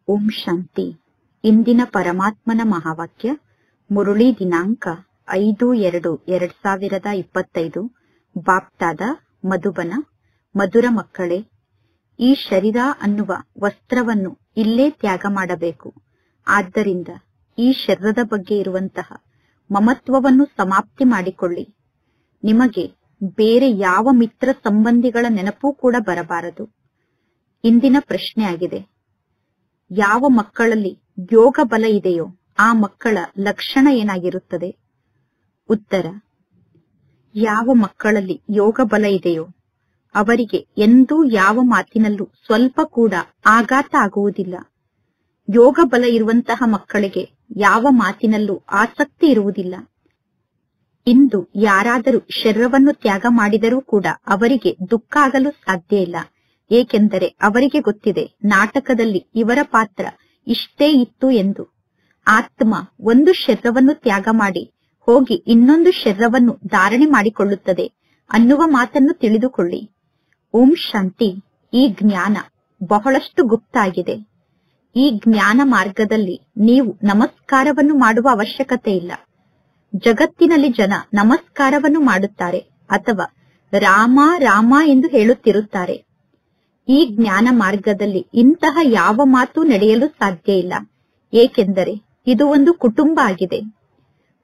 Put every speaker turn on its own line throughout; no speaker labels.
ಓಂ ಶಾಂತಿ. ಇಂದಿನ ಪರಮಾತ್ಮನ ಮಹಾವಾಕ್ಯ ಮುರುಳಿ ದಿನಾಂಕ 5/2/2025. ಬಾಪ್ತಾದ ಮಧುಬನ. ಮಧುರ ಮಕ್ಕಳೇ, ಈ ಶರೀರ ಅನ್ನುವ ವಸ್ತ್ರವನ್ನು ಇಲ್ಲೇ ತ್ಯಾಗ ಮಾಡಬೇಕು. ಆದ್ದರಿಂದ ಈ ಶರೀರದ ಬಗ್ಗೆ ಇರುವಂತಹ ಮಮತ್ವವನ್ನು ಸಮಾಪ್ತಿ ಮಾಡಿಕೊಳ್ಳಿ. ನಿಮಗೆ ಬೇರೆ ಯಾವ ಮಿತ್ರ ಸಂಬಂಧಿಗಳ ನೆನಪೂ ಕೂಡ ಬರಬಾರದು. ಇಂದಿನ ಪ್ರಶ್ನೆ ಆಗಿದೆ, ಯಾವ ಮಕ್ಕಳಲ್ಲಿ ಯೋಗ ಬಲ ಇದೆಯೋ ಆ ಮಕ್ಕಳ ಲಕ್ಷಣ ಏನಾಗಿರುತ್ತದೆ? ಉತ್ತರ: ಯಾವ ಮಕ್ಕಳಲ್ಲಿ ಯೋಗ ಬಲ ಇದೆಯೋ ಅವರಿಗೆ ಎಂದೂ ಯಾವ ಮಾತಿನಲ್ಲೂ ಸ್ವಲ್ಪ ಕೂಡ ಆಘಾತ ಆಗುವುದಿಲ್ಲ. ಯೋಗ ಬಲ ಇರುವಂತಹ ಮಕ್ಕಳಿಗೆ ಯಾವ ಮಾತಿನಲ್ಲೂ ಆಸಕ್ತಿ ಇರುವುದಿಲ್ಲ. ಇಂದು ಯಾರಾದರೂ ಶರೀರವನ್ನು ತ್ಯಾಗ ಮಾಡಿದರೂ ಕೂಡ ಅವರಿಗೆ ದುಃಖ ಆಗಲು ಸಾಧ್ಯ ಇಲ್ಲ. ಏಕೆಂದರೆ ಅವರಿಗೆ ಗೊತ್ತಿದೆ ನಾಟಕದಲ್ಲಿ ಇವರ ಪಾತ್ರ ಇಷ್ಟೇ ಇತ್ತು ಎಂದು. ಆತ್ಮ ಒಂದು ಶರೀರವನ್ನು ತ್ಯಾಗ ಮಾಡಿ ಹೋಗಿ ಇನ್ನೊಂದು ಶರೀರವನ್ನು ಧಾರಣೆ ಮಾಡಿಕೊಳ್ಳುತ್ತದೆ ಅನ್ನುವ ಮಾತನ್ನು ತಿಳಿದುಕೊಳ್ಳಿ. ಓಂ ಶಾಂತಿ. ಈ ಜ್ಞಾನ ಬಹಳಷ್ಟು ಗುಪ್ತ ಆಗಿದೆ. ಈ ಜ್ಞಾನ ಮಾರ್ಗದಲ್ಲಿ ನೀವು ನಮಸ್ಕಾರವನ್ನು ಮಾಡುವ ಅವಶ್ಯಕತೆ ಇಲ್ಲ. ಜಗತ್ತಿನಲ್ಲಿ ಜನ ನಮಸ್ಕಾರವನ್ನು ಮಾಡುತ್ತಾರೆ ಅಥವಾ ರಾಮ ರಾಮ ಎಂದು ಹೇಳುತ್ತಿರುತ್ತಾರೆ. ಈ ಜ್ಞಾನ ಮಾರ್ಗದಲ್ಲಿ ಇಂತಹ ಯಾವ ಮಾತು ನಡೆಯಲು ಸಾಧ್ಯ ಇಲ್ಲ. ಏಕೆಂದರೆ ಇದು ಒಂದು ಕುಟುಂಬ ಆಗಿದೆ.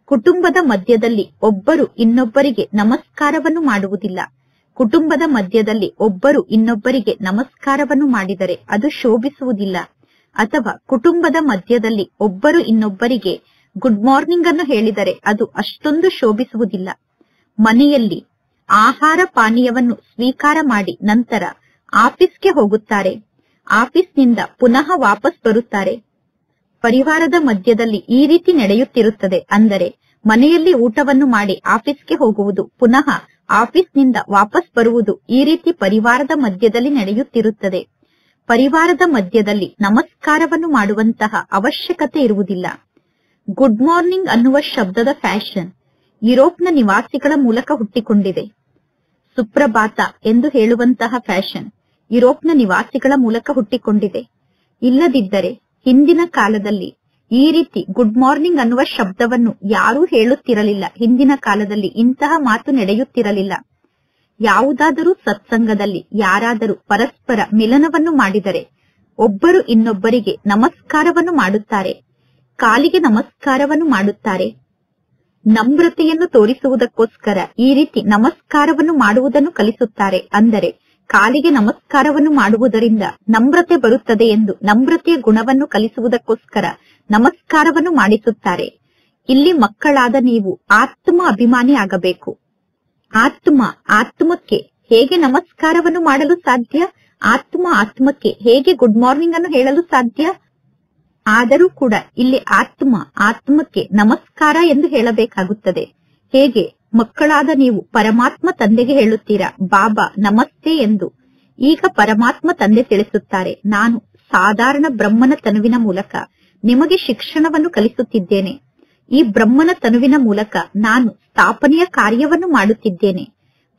ಕುಟುಂಬದ ಮಧ್ಯದಲ್ಲಿ ಒಬ್ಬರು ಇನ್ನೊಬ್ಬರಿಗೆ ನಮಸ್ಕಾರವನ್ನು ಮಾಡುವುದಿಲ್ಲ. ಕುಟುಂಬದ ಮಧ್ಯದಲ್ಲಿ ಒಬ್ಬರು ಇನ್ನೊಬ್ಬರಿಗೆ ನಮಸ್ಕಾರವನ್ನು ಮಾಡಿದರೆ ಅದು ಶೋಭಿಸುವುದಿಲ್ಲ. ಅಥವಾ ಕುಟುಂಬದ ಮಧ್ಯದಲ್ಲಿ ಒಬ್ಬರು ಇನ್ನೊಬ್ಬರಿಗೆ ಗುಡ್ ಮಾರ್ನಿಂಗ್ ಅನ್ನು ಹೇಳಿದರೆ ಅದು ಅಷ್ಟೊಂದು ಶೋಭಿಸುವುದಿಲ್ಲ. ಮನೆಯಲ್ಲಿ ಆಹಾರ ಪಾನೀಯವನ್ನು ಸ್ವೀಕಾರ ಮಾಡಿ ನಂತರ ಆಫೀಸ್ಗೆ ಹೋಗುತ್ತಾರೆ. ಆಫೀಸ್ನಿಂದ ಪುನಃ ವಾಪಸ್ ಬರುತ್ತಾರೆ. ಪರಿವಾರದ ಮಧ್ಯದಲ್ಲಿ ಈ ರೀತಿ ನಡೆಯುತ್ತಿರುತ್ತದೆ. ಅಂದರೆ ಮನೆಯಲ್ಲಿ ಊಟವನ್ನು ಮಾಡಿ ಆಫೀಸ್ಗೆ ಹೋಗುವುದು, ಪುನಃ ಆಫೀಸ್ನಿಂದ ವಾಪಸ್ ಬರುವುದು, ಈ ರೀತಿ ಪರಿವಾರದ ಮಧ್ಯದಲ್ಲಿ ನಡೆಯುತ್ತಿರುತ್ತದೆ. ಪರಿವಾರದ ಮಧ್ಯದಲ್ಲಿ ನಮಸ್ಕಾರವನ್ನು ಮಾಡುವಂತಹ ಅವಶ್ಯಕತೆ ಇರುವುದಿಲ್ಲ. ಗುಡ್ ಮಾರ್ನಿಂಗ್ ಅನ್ನುವ ಶಬ್ದದ ಫ್ಯಾಷನ್ ಯುರೋಪ್ನ ನಿವಾಸಿಗಳ ಮೂಲಕ ಹುಟ್ಟಿಕೊಂಡಿದೆ. ಸುಪ್ರಭಾತ ಎಂದು ಹೇಳುವಂತಹ ಫ್ಯಾಷನ್ ಯುರೋಪ್ನ ನಿವಾಸಿಗಳ ಮೂಲಕ ಹುಟ್ಟಿಕೊಂಡಿದೆ. ಇಲ್ಲದಿದ್ದರೆ ಹಿಂದಿನ ಕಾಲದಲ್ಲಿ ಈ ರೀತಿ ಗುಡ್ ಮಾರ್ನಿಂಗ್ ಅನ್ನುವ ಶಬ್ದವನ್ನು ಯಾರೂ ಹೇಳುತ್ತಿರಲಿಲ್ಲ. ಹಿಂದಿನ ಕಾಲದಲ್ಲಿ ಇಂತಹ ಮಾತು ನಡೆಯುತ್ತಿರಲಿಲ್ಲ. ಯಾವುದಾದರೂ ಸತ್ಸಂಗದಲ್ಲಿ ಯಾರಾದರೂ ಪರಸ್ಪರ ಮಿಲನವನ್ನು ಮಾಡಿದರೆ ಒಬ್ಬರು ಇನ್ನೊಬ್ಬರಿಗೆ ನಮಸ್ಕಾರವನ್ನು ಮಾಡುತ್ತಾರೆ, ಕಾಲಿಗೆ ನಮಸ್ಕಾರವನ್ನು ಮಾಡುತ್ತಾರೆ. ನಮ್ರತೆಯನ್ನು ತೋರಿಸುವುದಕ್ಕೋಸ್ಕರ ಈ ರೀತಿ ನಮಸ್ಕಾರವನ್ನು ಮಾಡುವುದನ್ನು ಕಲಿಸುತ್ತಾರೆ. ಅಂದರೆ ಕಾಲಿಗೆ ನಮಸ್ಕಾರವನ್ನು ಮಾಡುವುದರಿಂದ ನಮ್ರತೆ ಬರುತ್ತದೆ ಎಂದು ನಮ್ರತೆಯ ಗುಣವನ್ನು ಕಲಿಸುವುದಕ್ಕೋಸ್ಕರ ನಮಸ್ಕಾರವನ್ನು ಮಾಡಿಸುತ್ತಾರೆ. ಇಲ್ಲಿ ಮಕ್ಕಳಾದ ನೀವು ಆತ್ಮ ಅಭಿಮಾನಿ ಆಗಬೇಕು. ಆತ್ಮಕ್ಕೆ ಹೇಗೆ ನಮಸ್ಕಾರವನ್ನು ಮಾಡಲು ಸಾಧ್ಯ? ಆತ್ಮಕ್ಕೆ ಹೇಗೆ ಗುಡ್ ಮಾರ್ನಿಂಗ್ ಅನ್ನು ಹೇಳಲು ಸಾಧ್ಯ? ಆದರೂ ಕೂಡ ಇಲ್ಲಿ ಆತ್ಮಕ್ಕೆ ನಮಸ್ಕಾರ ಎಂದು ಹೇಳಬೇಕಾಗುತ್ತದೆ. ಹೇಗೆ ಮಕ್ಕಳಾದ ನೀವು ಪರಮಾತ್ಮ ತಂದೆಗೆ ಹೇಳುತ್ತೀರಾ ಬಾಬಾ ನಮಸ್ತೆ ಎಂದು. ಈಗ ಪರಮಾತ್ಮ ತಂದೆ ತಿಳಿಸುತ್ತಾರೆ, ನಾನು ಸಾಧಾರಣ ಬ್ರಹ್ಮನ ತನುವಿನ ಮೂಲಕ ನಿಮಗೆ ಶಿಕ್ಷಣವನ್ನು ಕಲಿಸುತ್ತಿದ್ದೇನೆ. ಈ ಬ್ರಹ್ಮನ ತನುವಿನ ಮೂಲಕ ನಾನು ಸ್ಥಾಪನೆಯ ಕಾರ್ಯವನ್ನು ಮಾಡುತ್ತಿದ್ದೇನೆ.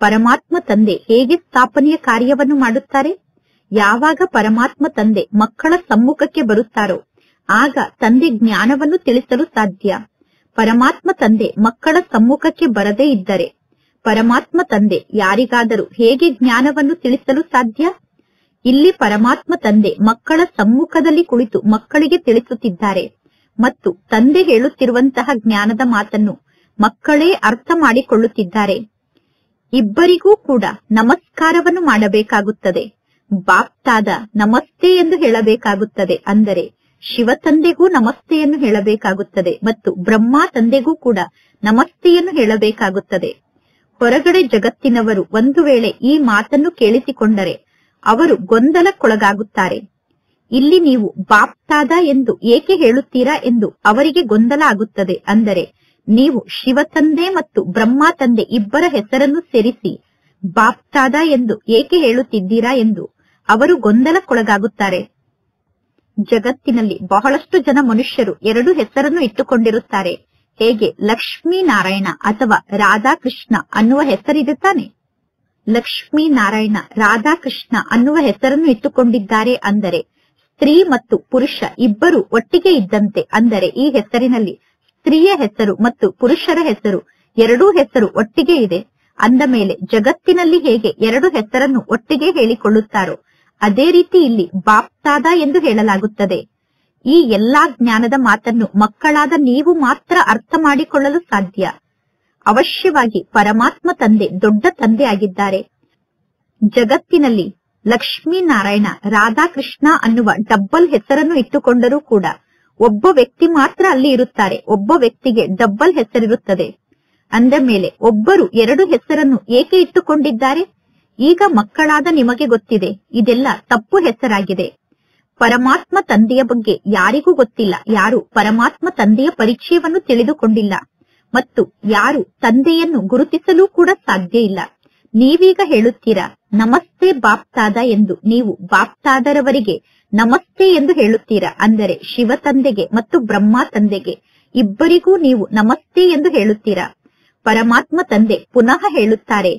ಪರಮಾತ್ಮ ತಂದೆ ಹೇಗೆ ಸ್ಥಾಪನೆಯ ಕಾರ್ಯವನ್ನು ಮಾಡುತ್ತಾರೆ? ಯಾವಾಗ ಪರಮಾತ್ಮ ತಂದೆ ಮಕ್ಕಳ ಸಮ್ಮುಖಕ್ಕೆ ಬರುತ್ತಾರೋ ಆಗ ತಂದೆ ಜ್ಞಾನವನ್ನು ತಿಳಿಸಲು ಸಾಧ್ಯ. ಪರಮಾತ್ಮ ತಂದೆ ಮಕ್ಕಳ ಸಮ್ಮುಖಕ್ಕೆ ಬರದೇ ಇದ್ದರೆ ಪರಮಾತ್ಮ ತಂದೆ ಯಾರಿಗಾದರೂ ಹೇಗೆ ಜ್ಞಾನವನ್ನು ತಿಳಿಸಲು ಸಾಧ್ಯ? ಇಲ್ಲಿ ಪರಮಾತ್ಮ ತಂದೆ ಮಕ್ಕಳ ಸಮ್ಮುಖದಲ್ಲಿ ಕುಳಿತು ಮಕ್ಕಳಿಗೆ ತಿಳಿಸುತ್ತಿದ್ದಾರೆ ಮತ್ತು ತಂದೆ ಹೇಳುತ್ತಿರುವಂತಹ ಜ್ಞಾನದ ಮಾತನ್ನು ಮಕ್ಕಳೇ ಅರ್ಥ ಮಾಡಿಕೊಳ್ಳುತ್ತಿದ್ದಾರೆ. ಇಬ್ಬರಿಗೂ ಕೂಡ ನಮಸ್ಕಾರವನ್ನು ಮಾಡಬೇಕಾಗುತ್ತದೆ. ಬಾಪ್ತಾದ ನಮಸ್ತೆ ಎಂದು ಹೇಳಬೇಕಾಗುತ್ತದೆ. ಅಂದರೆ ಶಿವ ತಂದೆಗೂ ನಮಸ್ತೆಯನ್ನು ಹೇಳಬೇಕಾಗುತ್ತದೆ ಮತ್ತು ಬ್ರಹ್ಮ ತಂದೆಗೂ ಕೂಡ ನಮಸ್ತೆಯನ್ನು ಹೇಳಬೇಕಾಗುತ್ತದೆ. ಹೊರಗಡೆ ಜಗತ್ತಿನವರು ಒಂದು ವೇಳೆ ಈ ಮಾತನ್ನು ಕೇಳಿಸಿಕೊಂಡರೆ ಅವರು ಗೊಂದಲಕ್ಕೊಳಗಾಗುತ್ತಾರೆ. ಇಲ್ಲಿ ನೀವು ಬಾಪ್ತಾದ ಎಂದು ಏಕೆ ಹೇಳುತ್ತೀರಾ ಎಂದು ಅವರಿಗೆ ಗೊಂದಲ ಆಗುತ್ತದೆ. ಅಂದರೆ ನೀವು ಶಿವ ತಂದೆ ಮತ್ತು ಬ್ರಹ್ಮ ತಂದೆ ಇಬ್ಬರ ಹೆಸರನ್ನು ಸೇರಿಸಿ ಬಾಪ್ತಾದ ಎಂದು ಏಕೆ ಹೇಳುತ್ತಿದ್ದೀರಾ ಎಂದು ಅವರು ಗೊಂದಲಕ್ಕೊಳಗಾಗುತ್ತಾರೆ. ಜಗತ್ತಿನಲ್ಲಿ ಬಹಳಷ್ಟು ಜನ ಮನುಷ್ಯರು ಎರಡು ಹೆಸರನ್ನು ಇಟ್ಟುಕೊಂಡಿರುತ್ತಾರೆ. ಹೇಗೆ ಲಕ್ಷ್ಮೀ ನಾರಾಯಣ ಅಥವಾ ರಾಧಾಕೃಷ್ಣ ಅನ್ನುವ ಹೆಸರಿದೆ ತಾನೆ. ಲಕ್ಷ್ಮೀ ನಾರಾಯಣ ರಾಧಾಕೃಷ್ಣ ಅನ್ನುವ ಹೆಸರನ್ನು ಇಟ್ಟುಕೊಂಡಿದ್ದಾರೆ ಅಂದರೆ ಸ್ತ್ರೀ ಮತ್ತು ಪುರುಷ ಇಬ್ಬರು ಒಟ್ಟಿಗೆ ಇದ್ದಂತೆ. ಅಂದರೆ ಈ ಹೆಸರಿನಲ್ಲಿ ಸ್ತ್ರೀಯ ಹೆಸರು ಮತ್ತು ಪುರುಷರ ಹೆಸರು ಎರಡೂ ಹೆಸರು ಒಟ್ಟಿಗೆ ಇದೆ. ಅಂದ ಮೇಲೆ ಜಗತ್ತಿನಲ್ಲಿ ಹೇಗೆ ಎರಡು ಹೆಸರನ್ನು ಒಟ್ಟಿಗೆ ಹೇಳಿಕೊಳ್ಳುತ್ತಾರೋ ಅದೇ ರೀತಿ ಇಲ್ಲಿ ಬಾಪ್ತಾದ ಎಂದು ಹೇಳಲಾಗುತ್ತದೆ. ಈ ಎಲ್ಲಾ ಜ್ಞಾನದ ಮಾತನ್ನು ಮಕ್ಕಳಾದ ನೀವು ಮಾತ್ರ ಅರ್ಥ ಮಾಡಿಕೊಳ್ಳಲು ಸಾಧ್ಯ. ಅವಶ್ಯವಾಗಿ ಪರಮಾತ್ಮ ತಂದೆ ದೊಡ್ಡ ತಂದೆ ಆಗಿದ್ದಾರೆ. ಜಗತ್ತಿನಲ್ಲಿ ಲಕ್ಷ್ಮೀನಾರಾಯಣ, ರಾಧಾಕೃಷ್ಣ ಅನ್ನುವ ಡಬ್ಬಲ್ ಹೆಸರನ್ನು ಇಟ್ಟುಕೊಂಡರೂ ಕೂಡ ಒಬ್ಬ ವ್ಯಕ್ತಿ ಮಾತ್ರ ಅಲ್ಲಿ ಇರುತ್ತಾರೆ. ಒಬ್ಬ ವ್ಯಕ್ತಿಗೆ ಡಬ್ಬಲ್ ಹೆಸರಿರುತ್ತದೆ. ಅಂದ ಮೇಲೆ ಒಬ್ಬರು ಎರಡು ಹೆಸರನ್ನು ಏಕೆ ಇಟ್ಟುಕೊಂಡಿದ್ದಾರೆ? ಈಗ ಮಕ್ಕಳಾದ ನಿಮಗೆ ಗೊತ್ತಿದೆ, ಇದೆಲ್ಲ ತಪ್ಪು ಹೆಸರಾಗಿದೆ. ಪರಮಾತ್ಮ ತಂದೆಯ ಬಗ್ಗೆ ಯಾರಿಗೂ ಗೊತ್ತಿಲ್ಲ. ಯಾರು ಪರಮಾತ್ಮ ತಂದೆಯ ಪರಿಚಯವನ್ನು ತಿಳಿದುಕೊಂಡಿಲ್ಲ ಮತ್ತು ಯಾರು ತಂದೆಯನ್ನು ಗುರುತಿಸಲು ಕೂಡ ಸಾಧ್ಯ ಇಲ್ಲ. ನೀವೀಗ ಹೇಳುತ್ತೀರಾ ನಮಸ್ತೆ ಬಾಪ್ತಾದ ಎಂದು. ನೀವು ಬಾಪ್ತಾದರವರಿಗೆ ನಮಸ್ತೆ ಎಂದು ಹೇಳುತ್ತೀರಾ. ಅಂದರೆ ಶಿವ ತಂದೆಗೆ ಮತ್ತು ಬ್ರಹ್ಮ ತಂದೆಗೆ ಇಬ್ಬರಿಗೂ ನೀವು ನಮಸ್ತೆ ಎಂದು ಹೇಳುತ್ತೀರಾ. ಪರಮಾತ್ಮ ತಂದೆ ಪುನಃ ಹೇಳುತ್ತಾರೆ,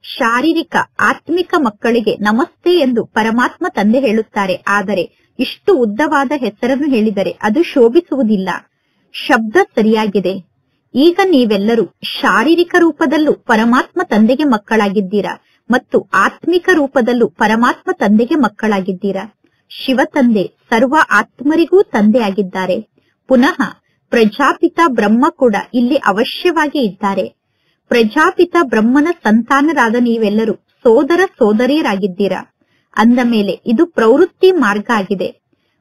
ಶಾರೀರಿಕ ಆತ್ಮಿಕ ಮಕ್ಕಳಿಗೆ ನಮಸ್ತೆ ಎಂದು ಪರಮಾತ್ಮ ತಂದೆ ಹೇಳುತ್ತಾರೆ. ಆದರೆ ಇಷ್ಟು ಉದ್ದವಾದ ಹೆಸರನ್ನು ಹೇಳಿದರೆ ಅದು ಶೋಭಿಸುವುದಿಲ್ಲ. ಶಬ್ದ ಸರಿಯಾಗಿದೆ. ಈಗ ನೀವೆಲ್ಲರೂ ಶಾರೀರಿಕ ರೂಪದಲ್ಲೂ ಪರಮಾತ್ಮ ತಂದೆಗೆ ಮಕ್ಕಳಾಗಿದ್ದೀರಾ ಮತ್ತು ಆತ್ಮಿಕ ರೂಪದಲ್ಲೂ ಪರಮಾತ್ಮ ತಂದೆಗೆ ಮಕ್ಕಳಾಗಿದ್ದೀರಾ. ಶಿವ ತಂದೆ ಸರ್ವ ಆತ್ಮರಿಗೂ ತಂದೆ ಆಗಿದ್ದಾರೆ. ಪುನಃ ಪ್ರಜಾಪಿತ ಬ್ರಹ್ಮ ಕೂಡ ಇಲ್ಲಿ ಅವಶ್ಯವಾಗಿ ಇದ್ದಾರೆ. ಪ್ರಜಾಪಿತ ಬ್ರಹ್ಮನ ಸಂತಾನರಾದ ನೀವೆಲ್ಲರೂ ಸೋದರ ಸೋದರಿಯರಾಗಿದ್ದೀರಾ. ಅಂದ ಮೇಲೆ ಇದು ಪ್ರವೃತ್ತಿ ಮಾರ್ಗ ಆಗಿದೆ.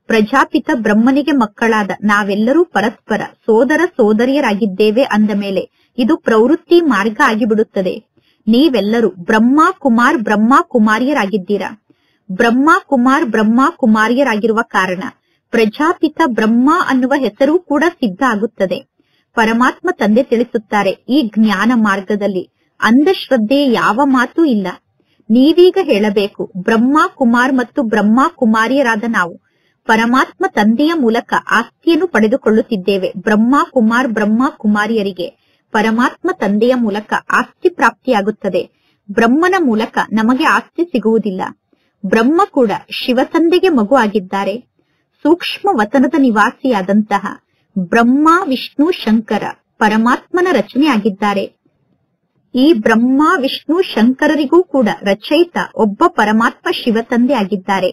ಪ್ರಜಾಪಿತ ಬ್ರಹ್ಮನಿಗೆ ಮಕ್ಕಳಾದ ನಾವೆಲ್ಲರೂ ಪರಸ್ಪರ ಸೋದರ ಸೋದರಿಯರಾಗಿದ್ದೇವೆ. ಅಂದ ಮೇಲೆ ಇದು ಪ್ರವೃತ್ತಿ ಮಾರ್ಗ ಆಗಿಬಿಡುತ್ತದೆ. ನೀವೆಲ್ಲರೂ ಬ್ರಹ್ಮ ಕುಮಾರ್ ಬ್ರಹ್ಮ ಕುಮಾರಿಯರಾಗಿದ್ದೀರಾ. ಬ್ರಹ್ಮ ಕುಮಾರ್ ಬ್ರಹ್ಮ ಕುಮಾರಿಯರಾಗಿರುವ ಕಾರಣ ಪ್ರಜಾಪಿತ ಬ್ರಹ್ಮ ಅನ್ನುವ ಹೆಸರು ಕೂಡ ಸಿದ್ಧ ಆಗುತ್ತದೆ. ಪರಮಾತ್ಮ ತಂದೆ ತಿಳಿಸುತ್ತಾರೆ, ಈ ಜ್ಞಾನ ಮಾರ್ಗದಲ್ಲಿ ಅಂಧಶ್ರದ್ಧೆಯ ಯಾವ ಮಾತೂ ಇಲ್ಲ. ನೀವೀಗ ಹೇಳಬೇಕು, ಬ್ರಹ್ಮ ಕುಮಾರ್ ಮತ್ತು ಬ್ರಹ್ಮ ಕುಮಾರಿಯರಾದ ನಾವು ಪರಮಾತ್ಮ ತಂದೆಯ ಮೂಲಕ ಆಸ್ತಿಯನ್ನು ಪಡೆದುಕೊಳ್ಳುತ್ತಿದ್ದೇವೆ. ಬ್ರಹ್ಮ ಕುಮಾರ್ ಬ್ರಹ್ಮ ಕುಮಾರಿಯರಿಗೆ ಪರಮಾತ್ಮ ತಂದೆಯ ಮೂಲಕ ಆಸ್ತಿ ಪ್ರಾಪ್ತಿಯಾಗುತ್ತದೆ. ಬ್ರಹ್ಮನ ಮೂಲಕ ನಮಗೆ ಆಸ್ತಿ ಸಿಗುವುದಿಲ್ಲ. ಬ್ರಹ್ಮ ಕೂಡ ಶಿವ ತಂದೆಗೆ ಮಗು ಆಗಿದ್ದಾರೆ. ಸೂಕ್ಷ್ಮ ವತನದ ನಿವಾಸಿಯಾದಂತಹ ಬ್ರಹ್ಮ ವಿಷ್ಣು ಶಂಕರ ಪರಮಾತ್ಮನ ರಚನೆ ಆಗಿದ್ದಾರೆ. ಈ ಬ್ರಹ್ಮ ವಿಷ್ಣು ಶಂಕರರಿಗೂ ಕೂಡ ರಚಯಿತ ಒಬ್ಬ ಪರಮಾತ್ಮ ಶಿವ ತಂದೆ ಆಗಿದ್ದಾರೆ.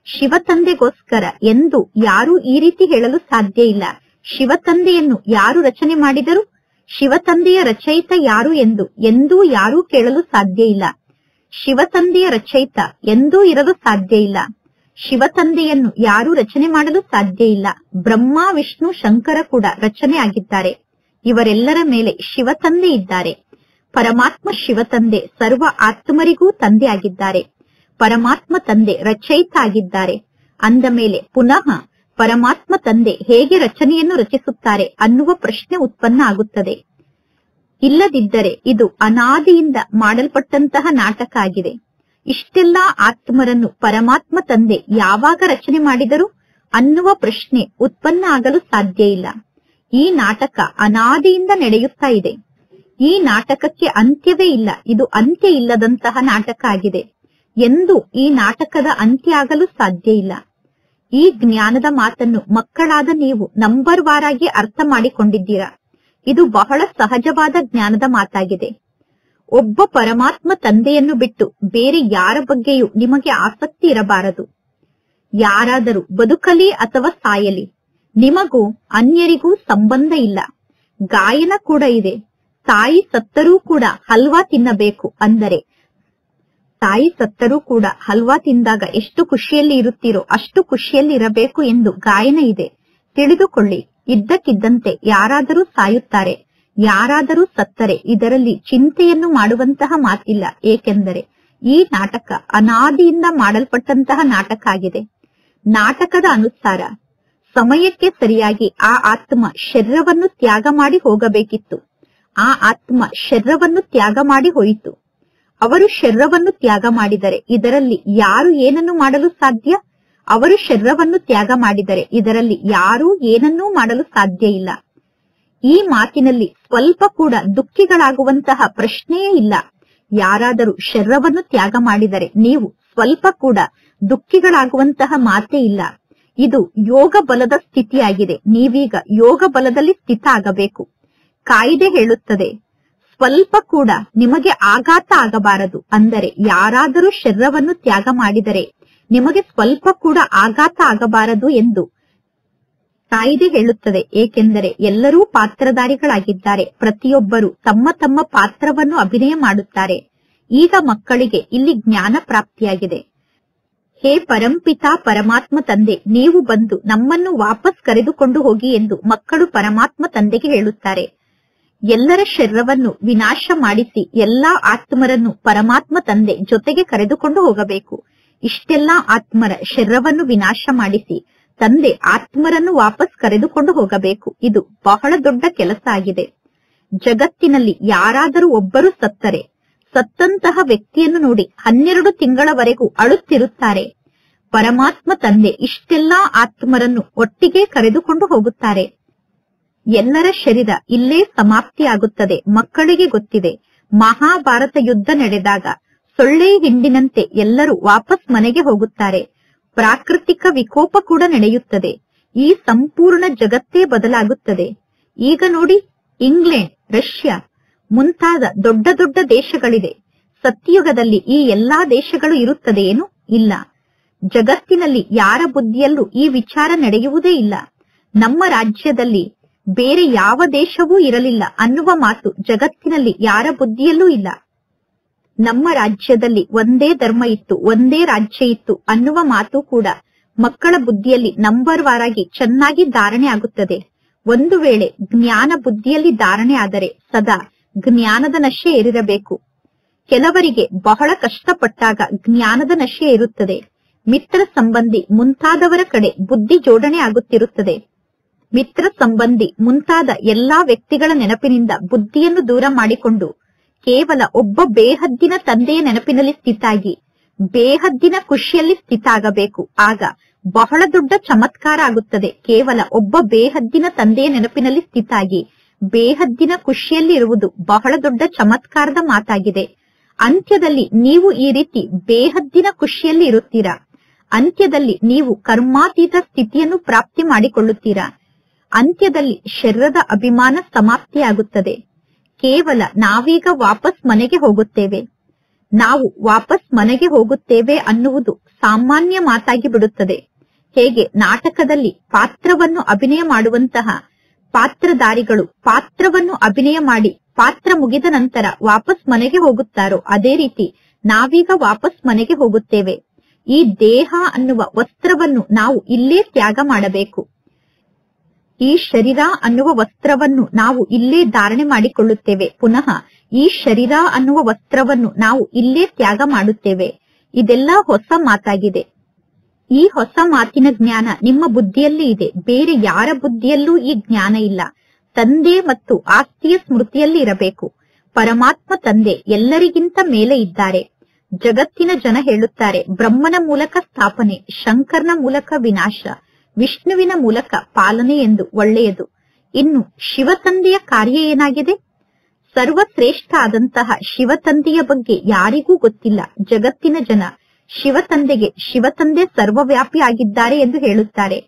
ಶಿವ ತಂದೆಗೋಸ್ಕರ ಎಂದು ಯಾರೂ ಈ ರೀತಿ ಹೇಳಲು ಸಾಧ್ಯ ಇಲ್ಲ. ಶಿವ ತಂದೆಯನ್ನು ಯಾರು ರಚನೆ ಮಾಡಿದರು, ಶಿವ ತಂದೆಯ ರಚಯಿತ ಯಾರು ಎಂದು ಎಂದೂ ಯಾರೂ ಕೇಳಲು ಸಾಧ್ಯ ಇಲ್ಲ. ಶಿವ ತಂದೆಯ ರಚಯಿತ ಎಂದೂ ಇರಲು ಸಾಧ್ಯ ಇಲ್ಲ. ಶಿವ ತಂದೆಯನ್ನು ಯಾರೂ ರಚನೆ ಮಾಡಲು ಸಾಧ್ಯ ಇಲ್ಲ. ಬ್ರಹ್ಮ ವಿಷ್ಣು ಶಂಕರ ಕೂಡ ರಚನೆ ಆಗಿದ್ದಾರೆ. ಇವರೆಲ್ಲರ ಮೇಲೆ ಶಿವ ತಂದೆ ಇದ್ದಾರೆ. ಪರಮಾತ್ಮ ಶಿವ ತಂದೆ ಸರ್ವ ಆತ್ಮರಿಗೂ ತಂದೆ ಆಗಿದ್ದಾರೆ. ಪರಮಾತ್ಮ ತಂದೆ ರಚಯಿತ ಆಗಿದ್ದಾರೆ. ಅಂದ ಮೇಲೆ ಪುನಃ ಪರಮಾತ್ಮ ತಂದೆ ಹೇಗೆ ರಚನೆಯನ್ನು ರಚಿಸುತ್ತಾರೆ ಅನ್ನುವ ಪ್ರಶ್ನೆ ಉತ್ಪನ್ನ ಆಗುತ್ತದೆ. ಇಲ್ಲದಿದ್ದರೆ ಇದು ಅನಾದಿಯಿಂದ ಮಾಡಲ್ಪಟ್ಟಂತಹ ನಾಟಕ ಆಗಿದೆ. ಇಷ್ಟೆಲ್ಲಾ ಆತ್ಮರನ್ನು ಪರಮಾತ್ಮ ತಂದೆ ಯಾವಾಗ ರಚನೆ ಮಾಡಿದರು ಅನ್ನುವ ಪ್ರಶ್ನೆ ಉತ್ಪನ್ನ ಆಗಲು ಸಾಧ್ಯ ಇಲ್ಲ. ಈ ನಾಟಕ ಅನಾದಿಯಿಂದ ನಡೆಯುತ್ತಾ ಇದೆ. ಈ ನಾಟಕಕ್ಕೆ ಅಂತ್ಯವೇ ಇಲ್ಲ. ಇದು ಅಂತ್ಯ ಇಲ್ಲದಂತಹ ನಾಟಕ ಆಗಿದೆ. ಎಂದು ಈ ನಾಟಕದ ಅಂತ್ಯ ಆಗಲು ಸಾಧ್ಯ ಇಲ್ಲ. ಈ ಜ್ಞಾನದ ಮಾತನ್ನು ಮಕ್ಕಳಾದ ನೀವು ನಂಬರ್ ವಾರಾಗಿ ಅರ್ಥ ಮಾಡಿಕೊಂಡಿದ್ದೀರಾ. ಇದು ಬಹಳ ಸಹಜವಾದ ಜ್ಞಾನದ ಮಾತಾಗಿದೆ. ಒಬ್ಬ ಪರಮಾತ್ಮ ತಂದೆಯನ್ನು ಬಿಟ್ಟು ಬೇರೆ ಯಾರ ಬಗ್ಗೆಯೂ ನಿಮಗೆ ಆಸಕ್ತಿ ಇರಬಾರದು. ಯಾರಾದರೂ ಬದುಕಲಿ ಅಥವಾ ಸಾಯಲಿ, ನಿಮಗೂ ಅನ್ಯರಿಗೂ ಸಂಬಂಧ ಇಲ್ಲ. ಗಾಯನ ಕೂಡ ಇದೆ. ತಾಯಿ ಸತ್ತರೂ ಕೂಡ ಹಲ್ವಾ ತಿನ್ನಬೇಕು. ಅಂದರೆ ತಾಯಿ ಸತ್ತರೂ ಕೂಡ ಹಲ್ವಾ ತಿಂದಾಗ ಎಷ್ಟು ಖುಷಿಯಲ್ಲಿ ಇರುತ್ತೀರೋ ಅಷ್ಟು ಖುಷಿಯಲ್ಲಿ ಇರಬೇಕು ಎಂದು ಗಾಯನ ಇದೆ. ತಿಳಿದುಕೊಳ್ಳಿ, ಇದ್ದಕ್ಕಿದ್ದಂತೆ ಯಾರಾದರೂ ಸಾಯುತ್ತಾರೆ, ಯಾರಾದರೂ ಸತ್ತರೆ ಇದರಲ್ಲಿ ಚಿಂತೆಯನ್ನು ಮಾಡುವಂತಹ ಮಾತಿಲ್ಲ. ಏಕೆಂದರೆ ಈ ನಾಟಕ ಅನಾದಿಯಿಂದ ಮಾಡಲ್ಪಟ್ಟಂತಹ ನಾಟಕ ಆಗಿದೆ. ನಾಟಕದ ಅನುಸಾರ ಸಮಯಕ್ಕೆ ಸರಿಯಾಗಿ ಆ ಆತ್ಮ ಶರೀರವನ್ನು ತ್ಯಾಗ ಮಾಡಿ ಹೋಗಬೇಕಿತ್ತು. ಆ ಆತ್ಮ ಶರೀರವನ್ನು ತ್ಯಾಗ ಮಾಡಿ ಹೋಯಿತು. ಅವರು ಶರೀರವನ್ನು ತ್ಯಾಗ ಮಾಡಿದರೆ ಇದರಲ್ಲಿ ಯಾರು ಏನನ್ನು ಮಾಡಲು ಸಾಧ್ಯ? ಅವರು ಶರೀರವನ್ನು ತ್ಯಾಗ ಮಾಡಿದರೆ ಇದರಲ್ಲಿ ಯಾರೂ ಏನನ್ನೂ ಮಾಡಲು ಸಾಧ್ಯ ಇಲ್ಲ. ಈ ಮಾತಿನಲ್ಲಿ ಸ್ವಲ್ಪ ಕೂಡ ದುಃಖಿಗಳಾಗುವಂತಹ ಪ್ರಶ್ನೆಯೇ ಇಲ್ಲ. ಯಾರಾದರೂ ಶರೀರವನ್ನು ತ್ಯಾಗ ಮಾಡಿದರೆ ನೀವು ಸ್ವಲ್ಪ ಕೂಡ ದುಃಖಿಗಳಾಗುವಂತಹ ಮಾತೇ ಇಲ್ಲ. ಇದು ಯೋಗ ಬಲದ ಸ್ಥಿತಿಯಾಗಿದೆ. ನೀವೀಗ ಯೋಗ ಬಲದಲ್ಲಿ ಸ್ಥಿತ ಆಗಬೇಕು. ಕಾಯಿದೆ ಹೇಳುತ್ತದೆ, ಸ್ವಲ್ಪ ಕೂಡ ನಿಮಗೆ ಆಘಾತ ಆಗಬಾರದು. ಅಂದರೆ ಯಾರಾದರೂ ಶರೀರವನ್ನು ತ್ಯಾಗ ಮಾಡಿದರೆ ನಿಮಗೆ ಸ್ವಲ್ಪ ಕೂಡ ಆಘಾತ ಆಗಬಾರದು ಎಂದು ಕಾಯಿದೆ ಹೇಳುತ್ತದೆ. ಏಕೆಂದರೆ ಎಲ್ಲರೂ ಪಾತ್ರಧಾರಿಗಳಾಗಿದ್ದಾರೆ. ಪ್ರತಿಯೊಬ್ಬರು ತಮ್ಮ ತಮ್ಮ ಪಾತ್ರವನ್ನು ಅಭಿನಯ ಮಾಡುತ್ತಾರೆ. ಈಗ ಮಕ್ಕಳಿಗೆ ಇಲ್ಲಿ ಜ್ಞಾನ ಪ್ರಾಪ್ತಿಯಾಗಿದೆ. ಹೇ ಪರಂಪಿತಾ ಪರಮಾತ್ಮ ತಂದೆ, ನೀವು ಬಂದು ನಮ್ಮನ್ನು ವಾಪಸ್ ಕರೆದುಕೊಂಡು ಹೋಗಿ ಎಂದು ಮಕ್ಕಳು ಪರಮಾತ್ಮ ತಂದೆಗೆ ಹೇಳುತ್ತಾರೆ. ಎಲ್ಲರ ಶರೀರವನ್ನು ವಿನಾಶ ಮಾಡಿಸಿ ಎಲ್ಲಾ ಆತ್ಮರನ್ನು ಪರಮಾತ್ಮ ತಂದೆ ಜೊತೆಗೆ ಕರೆದುಕೊಂಡು ಹೋಗಬೇಕು. ಇಷ್ಟೆಲ್ಲಾ ಆತ್ಮರ ಶರೀರವನ್ನು ವಿನಾಶ ಮಾಡಿಸಿ ತಂದೆ ಆತ್ಮರನ್ನು ವಾಪಸ್ ಕರೆದುಕೊಂಡು ಹೋಗಬೇಕು. ಇದು ಬಹಳ ದೊಡ್ಡ ಕೆಲಸ ಆಗಿದೆ. ಜಗತ್ತಿನಲ್ಲಿ ಯಾರಾದರೂ ಒಬ್ಬರು ಸತ್ತರೆ ಸತ್ತಂತಹ ವ್ಯಕ್ತಿಯನ್ನು ನೋಡಿ 12 ತಿಂಗಳವರೆಗೂ ಅಳುತ್ತಿರುತ್ತಾರೆ. ಪರಮಾತ್ಮ ತಂದೆ ಇಷ್ಟೆಲ್ಲಾ ಆತ್ಮರನ್ನು ಒಟ್ಟಿಗೆ ಕರೆದುಕೊಂಡು ಹೋಗುತ್ತಾರೆ. ಎಲ್ಲರ ಶರೀರ ಇಲ್ಲೇ ಸಮಾಪ್ತಿಯಾಗುತ್ತದೆ. ಮಕ್ಕಳಿಗೆ ಗೊತ್ತಿದೆ, ಮಹಾಭಾರತ ಯುದ್ಧ ನಡೆದಾಗ ಸೊಳ್ಳೆ ಹಿಂಡಿನಂತೆ ಎಲ್ಲರೂ ವಾಪಸ್ ಮನೆಗೆ ಹೋಗುತ್ತಾರೆ. ಪ್ರಾಕೃತಿಕ ವಿಕೋಪ ಕೂಡ ನಡೆಯುತ್ತದೆ. ಈ ಸಂಪೂರ್ಣ ಜಗತ್ತೇ ಬದಲಾಗುತ್ತದೆ. ಈಗ ನೋಡಿ, ಇಂಗ್ಲೆಂಡ್, ರಷ್ಯಾ ಮುಂತಾದ ದೊಡ್ಡ ದೊಡ್ಡ ದೇಶಗಳಿದೆ. ಸತ್ಯಯುಗದಲ್ಲಿ ಈ ಎಲ್ಲಾ ದೇಶಗಳು ಇರುತ್ತದೆಯೇನು? ಇಲ್ಲ. ಜಗತ್ತಿನಲ್ಲಿ ಯಾರ ಬುದ್ಧಿಯಲ್ಲೂ ಈ ವಿಚಾರ ನಡೆಯುವುದೇ ಇಲ್ಲ. ನಮ್ಮ ರಾಜ್ಯದಲ್ಲಿ ಬೇರೆ ಯಾವ ದೇಶವೂ ಇರಲಿಲ್ಲ ಅನ್ನುವ ಮಾತು ಜಗತ್ತಿನಲ್ಲಿ ಯಾರ ಬುದ್ಧಿಯಲ್ಲೂ ಇಲ್ಲ. ನಮ್ಮ ರಾಜ್ಯದಲ್ಲಿ ಒಂದೇ ಧರ್ಮ ಇತ್ತು, ಒಂದೇ ರಾಜ್ಯ ಇತ್ತು ಅನ್ನುವ ಮಾತು ಕೂಡ ಮಕ್ಕಳ ಬುದ್ಧಿಯಲ್ಲಿ ನಂಬರ್ ವಾರಾಗಿ ಚೆನ್ನಾಗಿ ಧಾರಣೆ ಆಗುತ್ತದೆ. ಒಂದು ವೇಳೆ ಜ್ಞಾನ ಬುದ್ಧಿಯಲ್ಲಿ ಧಾರಣೆ ಆದರೆ ಸದಾ ಜ್ಞಾನದ ನಶೆ ಏರಿರಬೇಕು. ಕೆಲವರಿಗೆ ಬಹಳ ಕಷ್ಟಪಟ್ಟಾಗ ಜ್ಞಾನದ ನಶೆ ಇರುತ್ತದೆ. ಮಿತ್ರ ಸಂಬಂಧಿ ಮುಂತಾದವರ ಕಡೆ ಬುದ್ಧಿ ಜೋಡಣೆ ಆಗುತ್ತಿರುತ್ತದೆ. ಮಿತ್ರ ಸಂಬಂಧಿ ಮುಂತಾದ ಎಲ್ಲಾ ವ್ಯಕ್ತಿಗಳ ನೆನಪಿನಿಂದ ಬುದ್ಧಿಯನ್ನು ದೂರ ಮಾಡಿಕೊಂಡು ಕೇವಲ ಒಬ್ಬ ಬೇಹದ್ದಿನ ತಂದೆಯ ನೆನಪಿನಲ್ಲಿ ಸ್ಥಿತಾಗಿ ಬೇಹದ್ದಿನ ಖುಷಿಯಲ್ಲಿ ಸ್ಥಿತ ಆಗಬೇಕು. ಆಗ ಬಹಳ ದೊಡ್ಡ ಚಮತ್ಕಾರ ಆಗುತ್ತದೆ. ಕೇವಲ ಒಬ್ಬ ಬೇಹದ್ದಿನ ತಂದೆಯ ನೆನಪಿನಲ್ಲಿ ಸ್ಥಿತಾಗಿ ಬೇಹದ್ದಿನ ಖುಷಿಯಲ್ಲಿ ಇರುವುದು ಬಹಳ ದೊಡ್ಡ ಚಮತ್ಕಾರದ ಮಾತಾಗಿದೆ. ಅಂತ್ಯದಲ್ಲಿ ನೀವು ಈ ರೀತಿ ಬೇಹದ್ದಿನ ಖುಷಿಯಲ್ಲಿ ಇರುತ್ತೀರಾ. ಅಂತ್ಯದಲ್ಲಿ ನೀವು ಕರ್ಮಾತೀತ ಸ್ಥಿತಿಯನ್ನು ಪ್ರಾಪ್ತಿ ಮಾಡಿಕೊಳ್ಳುತ್ತೀರಾ. ಅಂತ್ಯದಲ್ಲಿ ಶರೀರದ ಅಭಿಮಾನ ಸಮಾಪ್ತಿಯಾಗುತ್ತದೆ. ಕೇವಲ ನಾವೀಗ ವಾಪಸ್ ಮನೆಗೆ ಹೋಗುತ್ತೇವೆ, ನಾವು ವಾಪಸ್ ಮನೆಗೆ ಹೋಗುತ್ತೇವೆ ಅನ್ನುವುದು ಸಾಮಾನ್ಯ ಮಾತಾಗಿ ಬಿಡುತ್ತದೆ. ಹೇಗೆ ನಾಟಕದಲ್ಲಿ ಪಾತ್ರವನ್ನು ಅಭಿನಯ ಮಾಡುವಂತಹ ಪಾತ್ರಧಾರಿಗಳು ಪಾತ್ರವನ್ನು ಅಭಿನಯ ಮಾಡಿ ಪಾತ್ರ ಮುಗಿದ ನಂತರ ವಾಪಸ್ ಮನೆಗೆ ಹೋಗುತ್ತಾರೋ, ಅದೇ ರೀತಿ ನಾವೀಗ ವಾಪಸ್ ಮನೆಗೆ ಹೋಗುತ್ತೇವೆ. ಈ ದೇಹ ಅನ್ನುವ ವಸ್ತ್ರವನ್ನು ನಾವು ಇಲ್ಲೇ ತ್ಯಾಗ ಮಾಡಬೇಕು. ಈ ಶರೀರ ಅನ್ನುವ ವಸ್ತ್ರವನ್ನು ನಾವು ಇಲ್ಲೇ ಧಾರಣೆ ಮಾಡಿಕೊಳ್ಳುತ್ತೇವೆ. ಪುನಃ ಈ ಶರೀರ ಅನ್ನುವ ವಸ್ತ್ರವನ್ನು ನಾವು ಇಲ್ಲೇ ತ್ಯಾಗ ಮಾಡುತ್ತೇವೆ. ಇದೆಲ್ಲ ಹೊಸ ಮಾತಾಗಿದೆ. ಈ ಹೊಸ ಮಾತಿನ ಜ್ಞಾನ ನಿಮ್ಮ ಬುದ್ಧಿಯಲ್ಲಿ ಇದೆ. ಬೇರೆ ಯಾರ ಬುದ್ಧಿಯಲ್ಲೂ ಈ ಜ್ಞಾನ ಇಲ್ಲ. ತಂದೆ ಮತ್ತು ಆಸ್ತಿಯ ಸ್ಮೃತಿಯಲ್ಲಿ ಇರಬೇಕು. ಪರಮಾತ್ಮ ತಂದೆ ಎಲ್ಲರಿಗಿಂತ ಮೇಲೆ ಇದ್ದಾರೆ. ಜಗತ್ತಿನ ಜನ ಹೇಳುತ್ತಾರೆ, ಬ್ರಹ್ಮನ ಮೂಲಕ ಸ್ಥಾಪನೆ, ಶಂಕರ್ನ ಮೂಲಕ ವಿನಾಶ, ವಿಷ್ಣುವಿನ ಮೂಲಕ ಪಾಲನೆ ಎಂದು. ಒಳ್ಳೆಯದು. ಇನ್ನು ಶಿವತಂದೆಯ ಕಾರ್ಯ ಏನಾಗಿದೆ? ಸರ್ವಶ್ರೇಷ್ಠ ಆದಂತಹ ಶಿವತಂದೆಯ ಬಗ್ಗೆ ಯಾರಿಗೂ ಗೊತ್ತಿಲ್ಲ. ಜಗತ್ತಿನ ಜನ ಶಿವತಂದೆಗೆ ಶಿವತಂದೆ ಸರ್ವವ್ಯಾಪಿ ಆಗಿದ್ದಾರೆ ಎಂದು ಹೇಳುತ್ತಾರೆ.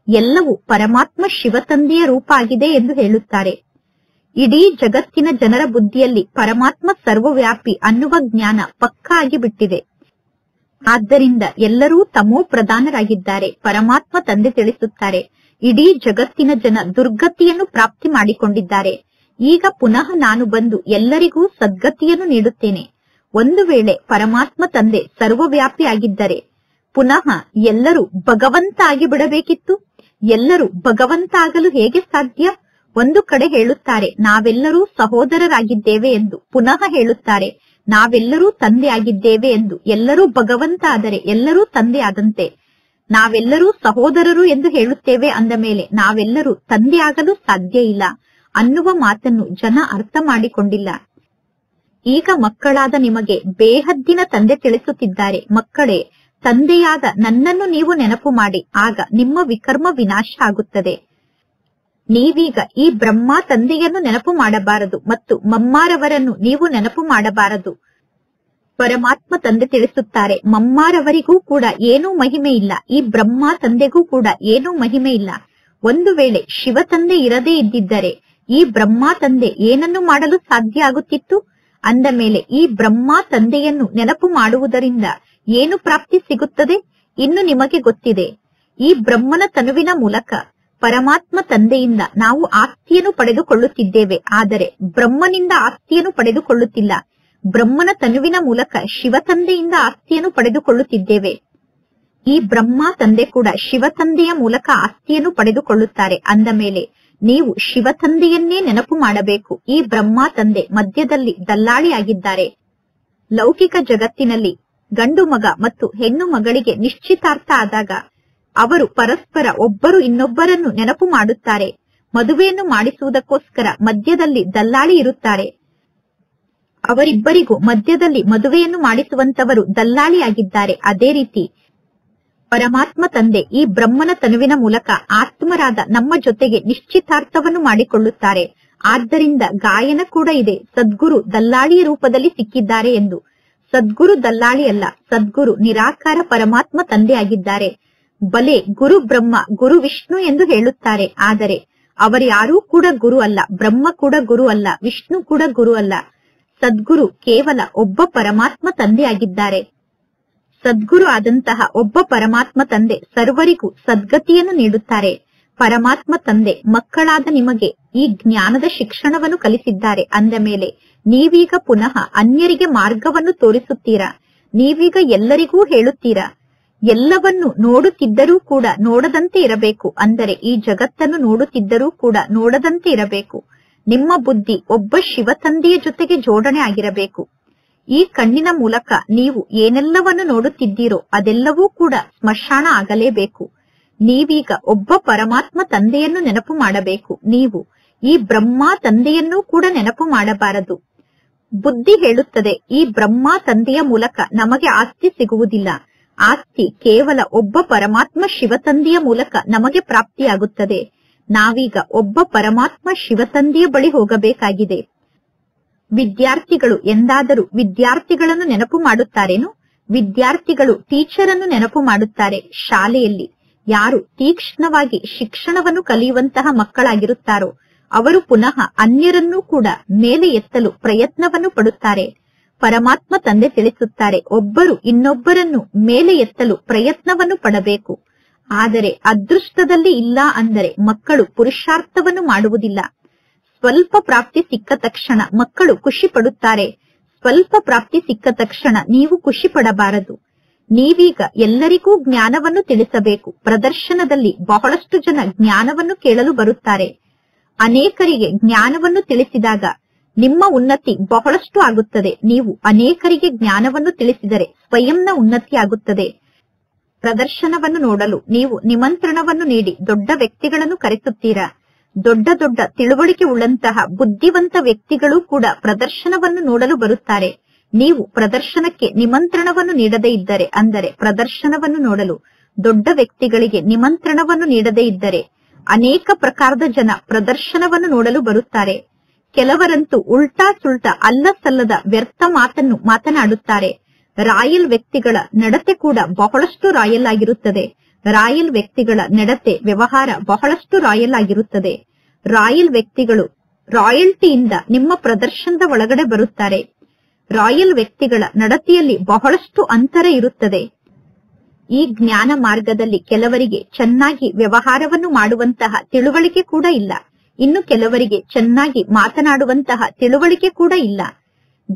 ಎಲ್ಲವೂ ಪರಮಾತ್ಮ ಶಿವತಂದೆಯ ರೂಪ ಆಗಿದೆ ಎಂದು ಹೇಳುತ್ತಾರೆ. ಇಡೀ ಜಗತ್ತಿನ ಜನರ ಬುದ್ಧಿಯಲ್ಲಿ ಪರಮಾತ್ಮ ಸರ್ವವ್ಯಾಪಿ ಅನ್ನುವ ಜ್ಞಾನ ಪಕ್ಕಾ ಆಗಿಬಿಟ್ಟಿದೆ. ಆದ್ದರಿಂದ ಎಲ್ಲರೂ ತಮೋ ಪ್ರಧಾನರಾಗಿದ್ದಾರೆ. ಪರಮಾತ್ಮ ತಂದೆ ತಿಳಿಸುತ್ತಾರೆ, ಇಡೀ ಜಗತ್ತಿನ ಜನ ದುರ್ಗತಿಯನ್ನು ಪ್ರಾಪ್ತಿ ಮಾಡಿಕೊಂಡಿದ್ದಾರೆ. ಈಗ ಪುನಃ ನಾನು ಬಂದು ಎಲ್ಲರಿಗೂ ಸದ್ಗತಿಯನ್ನು ನೀಡುತ್ತೇನೆ. ಒಂದು ವೇಳೆ ಪರಮಾತ್ಮ ತಂದೆ ಸರ್ವವ್ಯಾಪಿ ಆಗಿದ್ದರೆ ಪುನಃ ಎಲ್ಲರೂ ಭಗವಂತ ಆಗಿ ಬಿಡಬೇಕಿತ್ತು. ಎಲ್ಲರೂ ಭಗವಂತ ಆಗಲು ಹೇಗೆ ಸಾಧ್ಯ? ಒಂದು ಕಡೆ ಹೇಳುತ್ತಾರೆ ನಾವೆಲ್ಲರೂ ಸಹೋದರರಾಗಿದ್ದೇವೆ ಎಂದು, ಪುನಃ ಹೇಳುತ್ತಾರೆ ನಾವೆಲ್ಲರೂ ತಂದೆ ಆಗಿದ್ದೇವೆ ಎಂದು. ಎಲ್ಲರೂ ಭಗವಂತ ಆದರೆ ಎಲ್ಲರೂ ತಂದೆ ಆದಂತೆ. ನಾವೆಲ್ಲರೂ ಸಹೋದರರು ಎಂದು ಹೇಳುತ್ತೇವೆ ಅಂದ ಮೇಲೆ ನಾವೆಲ್ಲರೂ ತಂದೆ ಆಗಲು ಸಾಧ್ಯ ಇಲ್ಲ ಅನ್ನುವ ಮಾತನ್ನು ಜನ ಅರ್ಥ ಮಾಡಿಕೊಂಡಿಲ್ಲ. ಈಗ ಮಕ್ಕಳಾದ ನಿಮಗೆ ಬೇಹದ್ದಿನ ತಂದೆ ತಿಳಿಸುತ್ತಿದ್ದಾರೆ, ಮಕ್ಕಳೇ, ತಂದೆಯಾದ ನನ್ನನ್ನು ನೀವು ನೆನಪು ಮಾಡಿ, ಆಗ ನಿಮ್ಮ ವಿಕರ್ಮ ವಿನಾಶ ಆಗುತ್ತದೆ. ನೀವೀಗ ಈ ಬ್ರಹ್ಮ ತಂದೆಯನ್ನು ನೆನಪು ಮಾಡಬಾರದು ಮತ್ತು ಮಮ್ಮಾರವರನ್ನು ನೀವು ನೆನಪು ಮಾಡಬಾರದು. ಪರಮಾತ್ಮ ತಂದೆ ತಿಳಿಸುತ್ತಾರೆ, ಮಮ್ಮಾರವರಿಗೂ ಕೂಡ ಏನೂ ಮಹಿಮೆ ಇಲ್ಲ, ಈ ಬ್ರಹ್ಮ ತಂದೆಗೂ ಕೂಡ ಏನೂ ಮಹಿಮೆ ಇಲ್ಲ. ಒಂದು ವೇಳೆ ಶಿವ ತಂದೆ ಇರದೇ ಇದ್ದಿದ್ದರೆ ಈ ಬ್ರಹ್ಮ ತಂದೆ ಏನನ್ನು ಮಾಡಲು ಸಾಧ್ಯ ಆಗುತ್ತಿತ್ತು? ಅಂದ ಮೇಲೆ ಈ ಬ್ರಹ್ಮ ತಂದೆಯನ್ನು ನೆನಪು ಮಾಡುವುದರಿಂದ ಏನು ಪ್ರಾಪ್ತಿ ಸಿಗುತ್ತದೆ? ಇನ್ನು ನಿಮಗೆ ಗೊತ್ತಿದೆ, ಈ ಬ್ರಹ್ಮನ ತನುವಿನ ಮೂಲಕ ಪರಮಾತ್ಮ ತಂದೆಯಿಂದ ನಾವು ಆಸ್ತಿಯನ್ನು ಪಡೆದುಕೊಳ್ಳುತ್ತಿದ್ದೇವೆ. ಆದರೆ ಬ್ರಹ್ಮನಿಂದ ಆಸ್ತಿಯನ್ನು ಪಡೆದುಕೊಳ್ಳುತ್ತಿಲ್ಲ. ಬ್ರಹ್ಮನ ತನುವಿನ ಮೂಲಕ ಶಿವ ತಂದೆಯಿಂದ ಆಸ್ತಿಯನ್ನು ಪಡೆದುಕೊಳ್ಳುತ್ತಿದ್ದೇವೆ. ಈ ಬ್ರಹ್ಮ ತಂದೆ ಕೂಡ ಶಿವ ತಂದೆಯ ಮೂಲಕ ಆಸ್ತಿಯನ್ನು ಪಡೆದುಕೊಳ್ಳುತ್ತಾರೆ. ಅಂದ ಮೇಲೆ ನೀವು ಶಿವ ತಂದೆಯನ್ನೇ ನೆನಪು ಮಾಡಬೇಕು. ಈ ಬ್ರಹ್ಮ ತಂದೆ ಮಧ್ಯದಲ್ಲಿ ದಲ್ಲಾಳಿಯಾಗಿದ್ದಾರೆ. ಲೌಕಿಕ ಜಗತ್ತಿನಲ್ಲಿ ಗಂಡು ಮಗ ಮತ್ತು ಹೆಣ್ಣು ಮಗಳಿಗೆ ನಿಶ್ಚಿತಾರ್ಥ ಆದಾಗ ಅವರು ಪರಸ್ಪರ ಒಬ್ಬರು ಇನ್ನೊಬ್ಬರನ್ನು ನೆನಪು ಮಾಡುತ್ತಾರೆ. ಮದುವೆಯನ್ನು ಮಾಡಿಸುವುದಕ್ಕೋಸ್ಕರ ಮಧ್ಯದಲ್ಲಿ ದಲ್ಲಾಳಿ ಇರುತ್ತಾರೆ. ಅವರಿಬ್ಬರಿಗೂ ಮಧ್ಯದಲ್ಲಿ ಮದುವೆಯನ್ನು ಮಾಡಿಸುವಂತವರು ದಲ್ಲಾಳಿಯಾಗಿದ್ದಾರೆ. ಅದೇ ರೀತಿ ಪರಮಾತ್ಮ ತಂದೆ ಈ ಬ್ರಹ್ಮನ ತನುವಿನ ಮೂಲಕ ಆತ್ಮರಾದ ನಮ್ಮ ಜೊತೆಗೆ ನಿಶ್ಚಿತಾರ್ಥವನ್ನು ಮಾಡಿಕೊಳ್ಳುತ್ತಾರೆ. ಆದ್ದರಿಂದ ಗಾಯನ ಕೂಡ ಇದೆ, ಸದ್ಗುರು ದಲ್ಲಾಳಿಯ ರೂಪದಲ್ಲಿ ಸಿಕ್ಕಿದ್ದಾರೆ ಎಂದು. ಸದ್ಗುರು ದಲ್ಲಾಳಿ ಅಲ್ಲ, ಸದ್ಗುರು ನಿರಾಕಾರ ಪರಮಾತ್ಮ ತಂದೆ ಆಗಿದ್ದಾರೆ. ಬಲೆ ಗುರು ಬ್ರಹ್ಮ ಗುರು ವಿಷ್ಣು ಎಂದು ಹೇಳುತ್ತಾರೆ. ಆದರೆ ಅವರ್ಯಾರೂ ಕೂಡ ಗುರು ಅಲ್ಲ, ಬ್ರಹ್ಮ ಕೂಡ ಗುರು ಅಲ್ಲ, ವಿಷ್ಣು ಕೂಡ ಗುರು ಅಲ್ಲ. ಸದ್ಗುರು ಕೇವಲ ಒಬ್ಬ ಪರಮಾತ್ಮ ತಂದೆ ಆಗಿದ್ದಾರೆ. ಸದ್ಗುರು ಆದಂತಹ ಒಬ್ಬ ಪರಮಾತ್ಮ ತಂದೆ ಸರ್ವರಿಗೂ ಸದ್ಗತಿಯನ್ನು ನೀಡುತ್ತಾರೆ. ಪರಮಾತ್ಮ ತಂದೆ ಮಕ್ಕಳಾದ ನಿಮಗೆ ಈ ಜ್ಞಾನದ ಶಿಕ್ಷಣವನ್ನು ಕಲಿಸಿದ್ದಾರೆ. ಅಂದ ಮೇಲೆ ನೀವೀಗ ಪುನಃ ಅನ್ಯರಿಗೆ ಮಾರ್ಗವನ್ನು ತೋರಿಸುತ್ತೀರಾ. ನೀವೀಗ ಎಲ್ಲರಿಗೂ ಹೇಳುತ್ತೀರಾ. ಎಲ್ಲವನ್ನು ನೋಡುತ್ತಿದ್ದರೂ ಕೂಡ ನೋಡದಂತೆ ಇರಬೇಕು. ಅಂದರೆ ಈ ಜಗತ್ತನ್ನು ನೋಡುತ್ತಿದ್ದರೂ ಕೂಡ ನೋಡದಂತೆ ಇರಬೇಕು. ನಿಮ್ಮ ಬುದ್ಧಿ ಒಬ್ಬ ಶಿವ ತಂದೆಯ ಜೊತೆಗೆ ಜೋಡಣೆ ಆಗಿರಬೇಕು. ಈ ಕಣ್ಣಿನ ಮೂಲಕ ನೀವು ಏನೆಲ್ಲವನ್ನು ನೋಡುತ್ತಿದ್ದೀರೋ ಅದೆಲ್ಲವೂ ಕೂಡ ಸ್ಮಶಾನ ಆಗಲೇಬೇಕು. ನೀವೀಗ ಒಬ್ಬ ಪರಮಾತ್ಮ ತಂದೆಯನ್ನು ನೆನಪು ಮಾಡಬೇಕು. ನೀವು ಈ ಬ್ರಹ್ಮ ತಂದೆಯನ್ನೂ ಕೂಡ ನೆನಪು ಮಾಡಬಾರದು. ಬುದ್ಧಿ ಹೇಳುತ್ತದೆ, ಈ ಬ್ರಹ್ಮ ತಂದೆಯ ಮೂಲಕ ನಮಗೆ ಆಸ್ತಿ ಸಿಗುವುದಿಲ್ಲ. ಆಸ್ತಿ ಕೇವಲ ಒಬ್ಬ ಪರಮಾತ್ಮ ಶಿವ ತಂದೆಯ ಮೂಲಕ ನಮಗೆ ಪ್ರಾಪ್ತಿಯಾಗುತ್ತದೆ. ನಾವೀಗ ಒಬ್ಬ ಪರಮಾತ್ಮ ಶಿವ ತಂದೆಯ ಬಳಿ ಹೋಗಬೇಕಾಗಿದೆ. ವಿದ್ಯಾರ್ಥಿಗಳು ಎಂದಾದರೂ ವಿದ್ಯಾರ್ಥಿಗಳನ್ನು ನೆನಪು ಮಾಡುತ್ತಾರೇನು? ವಿದ್ಯಾರ್ಥಿಗಳು ಟೀಚರ್ ಅನ್ನು ನೆನಪು ಮಾಡುತ್ತಾರೆ. ಶಾಲೆಯಲ್ಲಿ ಯಾರು ತೀಕ್ಷ್ಣವಾಗಿ ಶಿಕ್ಷಣವನ್ನು ಕಲಿಯುವಂತಹ ಮಕ್ಕಳಾಗಿರುತ್ತಾರೋ ಅವರು ಪುನಃ ಅನ್ಯರನ್ನೂ ಕೂಡ ಮೇಲೆ ಎತ್ತಲು ಪ್ರಯತ್ನವನ್ನು ಪಡುತ್ತಾರೆ. ಪರಮಾತ್ಮ ತಂದೆ ತಿಳಿಸುತ್ತಾರೆ, ಒಬ್ಬರು ಇನ್ನೊಬ್ಬರನ್ನು ಮೇಲೆ ಎತ್ತಲು ಪ್ರಯತ್ನವನ್ನು ಪಡಬೇಕು. ಆದರೆ ಅದೃಷ್ಟದಲ್ಲಿ ಇಲ್ಲ ಅಂದರೆ ಮಕ್ಕಳು ಪುರುಷಾರ್ಥವನ್ನು ಮಾಡುವುದಿಲ್ಲ. ಸ್ವಲ್ಪ ಪ್ರಾಪ್ತಿ ಸಿಕ್ಕ ತಕ್ಷಣ ಮಕ್ಕಳು ಖುಷಿ ಪಡುತ್ತಾರೆ. ಸ್ವಲ್ಪ ಪ್ರಾಪ್ತಿ ಸಿಕ್ಕ ತಕ್ಷಣ ನೀವು ಖುಷಿ ಪಡಬಾರದು. ನೀವೀಗ ಎಲ್ಲರಿಗೂ ಜ್ಞಾನವನ್ನು ತಿಳಿಸಬೇಕು. ಪ್ರದರ್ಶನದಲ್ಲಿ ಬಹಳಷ್ಟು ಜನ ಜ್ಞಾನವನ್ನು ಕೇಳಲು ಬರುತ್ತಾರೆ. ಅನೇಕರಿಗೆ ಜ್ಞಾನವನ್ನು ತಿಳಿಸಿದಾಗ ನಿಮ್ಮ ಉನ್ನತಿ ಬಹಳಷ್ಟು ಆಗುತ್ತದೆ. ನೀವು ಅನೇಕರಿಗೆ ಜ್ಞಾನವನ್ನು ತಿಳಿಸಿದರೆ ಸ್ವಯಂನ ಉನ್ನತಿ ಆಗುತ್ತದೆ. ಪ್ರದರ್ಶನವನ್ನು ನೋಡಲು ನೀವು ನಿಮಂತ್ರಣವನ್ನು ನೀಡಿ ದೊಡ್ಡ ವ್ಯಕ್ತಿಗಳನ್ನು ಕರೆಸುತ್ತೀರಾ. ದೊಡ್ಡ ದೊಡ್ಡ ತಿಳುವಳಿಕೆ ಉಳ್ಳಂತಹ ಬುದ್ಧಿವಂತ ವ್ಯಕ್ತಿಗಳು ಕೂಡ ಪ್ರದರ್ಶನವನ್ನು ನೋಡಲು ಬರುತ್ತಾರೆ. ನೀವು ಪ್ರದರ್ಶನಕ್ಕೆ ನಿಮಂತ್ರಣವನ್ನು ನೀಡದೇ ಇದ್ದರೆ, ಅಂದರೆ ಪ್ರದರ್ಶನವನ್ನು ನೋಡಲು ದೊಡ್ಡ ವ್ಯಕ್ತಿಗಳಿಗೆ ನಿಮಂತ್ರಣವನ್ನು ನೀಡದೇ ಇದ್ದರೆ ಅನೇಕ ಪ್ರಕಾರದ ಜನ ಪ್ರದರ್ಶನವನ್ನು ನೋಡಲು ಬರುತ್ತಾರೆ. ಕೆಲವರಂತೂ ಉಲ್ಟಾ ಸುಲ್ಟಾ ಅಲ್ಲ ಸಲ್ಲದ ವ್ಯರ್ಥ ಮಾತನ್ನು ಮಾತನಾಡುತ್ತಾರೆ. ರಾಯಲ್ ವ್ಯಕ್ತಿಗಳ ನಡತೆ ಕೂಡ ಬಹಳಷ್ಟು ರಾಯಲ್ ಆಗಿರುತ್ತದೆ. ರಾಯಲ್ ವ್ಯಕ್ತಿಗಳ ನಡತೆ ವ್ಯವಹಾರ ಬಹಳಷ್ಟು ರಾಯಲ್ ಆಗಿರುತ್ತದೆ. ರಾಯಲ್ ವ್ಯಕ್ತಿಗಳು ರಾಯಲ್ಟಿಯಿಂದ ನಿಮ್ಮ ಪ್ರದರ್ಶನದ ಒಳಗಡೆ ಬರುತ್ತಾರೆ. ರಾಯಲ್ ವ್ಯಕ್ತಿಗಳ ನಡತೆಯಲ್ಲಿ ಬಹಳಷ್ಟು ಅಂತರ ಇರುತ್ತದೆ. ಈ ಜ್ಞಾನ ಮಾರ್ಗದಲ್ಲಿ ಕೆಲವರಿಗೆ ಚೆನ್ನಾಗಿ ವ್ಯವಹಾರವನ್ನು ಮಾಡುವಂತಹ ತಿಳುವಳಿಕೆ ಕೂಡ ಇಲ್ಲ. ಇನ್ನು ಕೆಲವರಿಗೆ ಚೆನ್ನಾಗಿ ಮಾತನಾಡುವಂತಹ ತಿಳುವಳಿಕೆ ಕೂಡ ಇಲ್ಲ.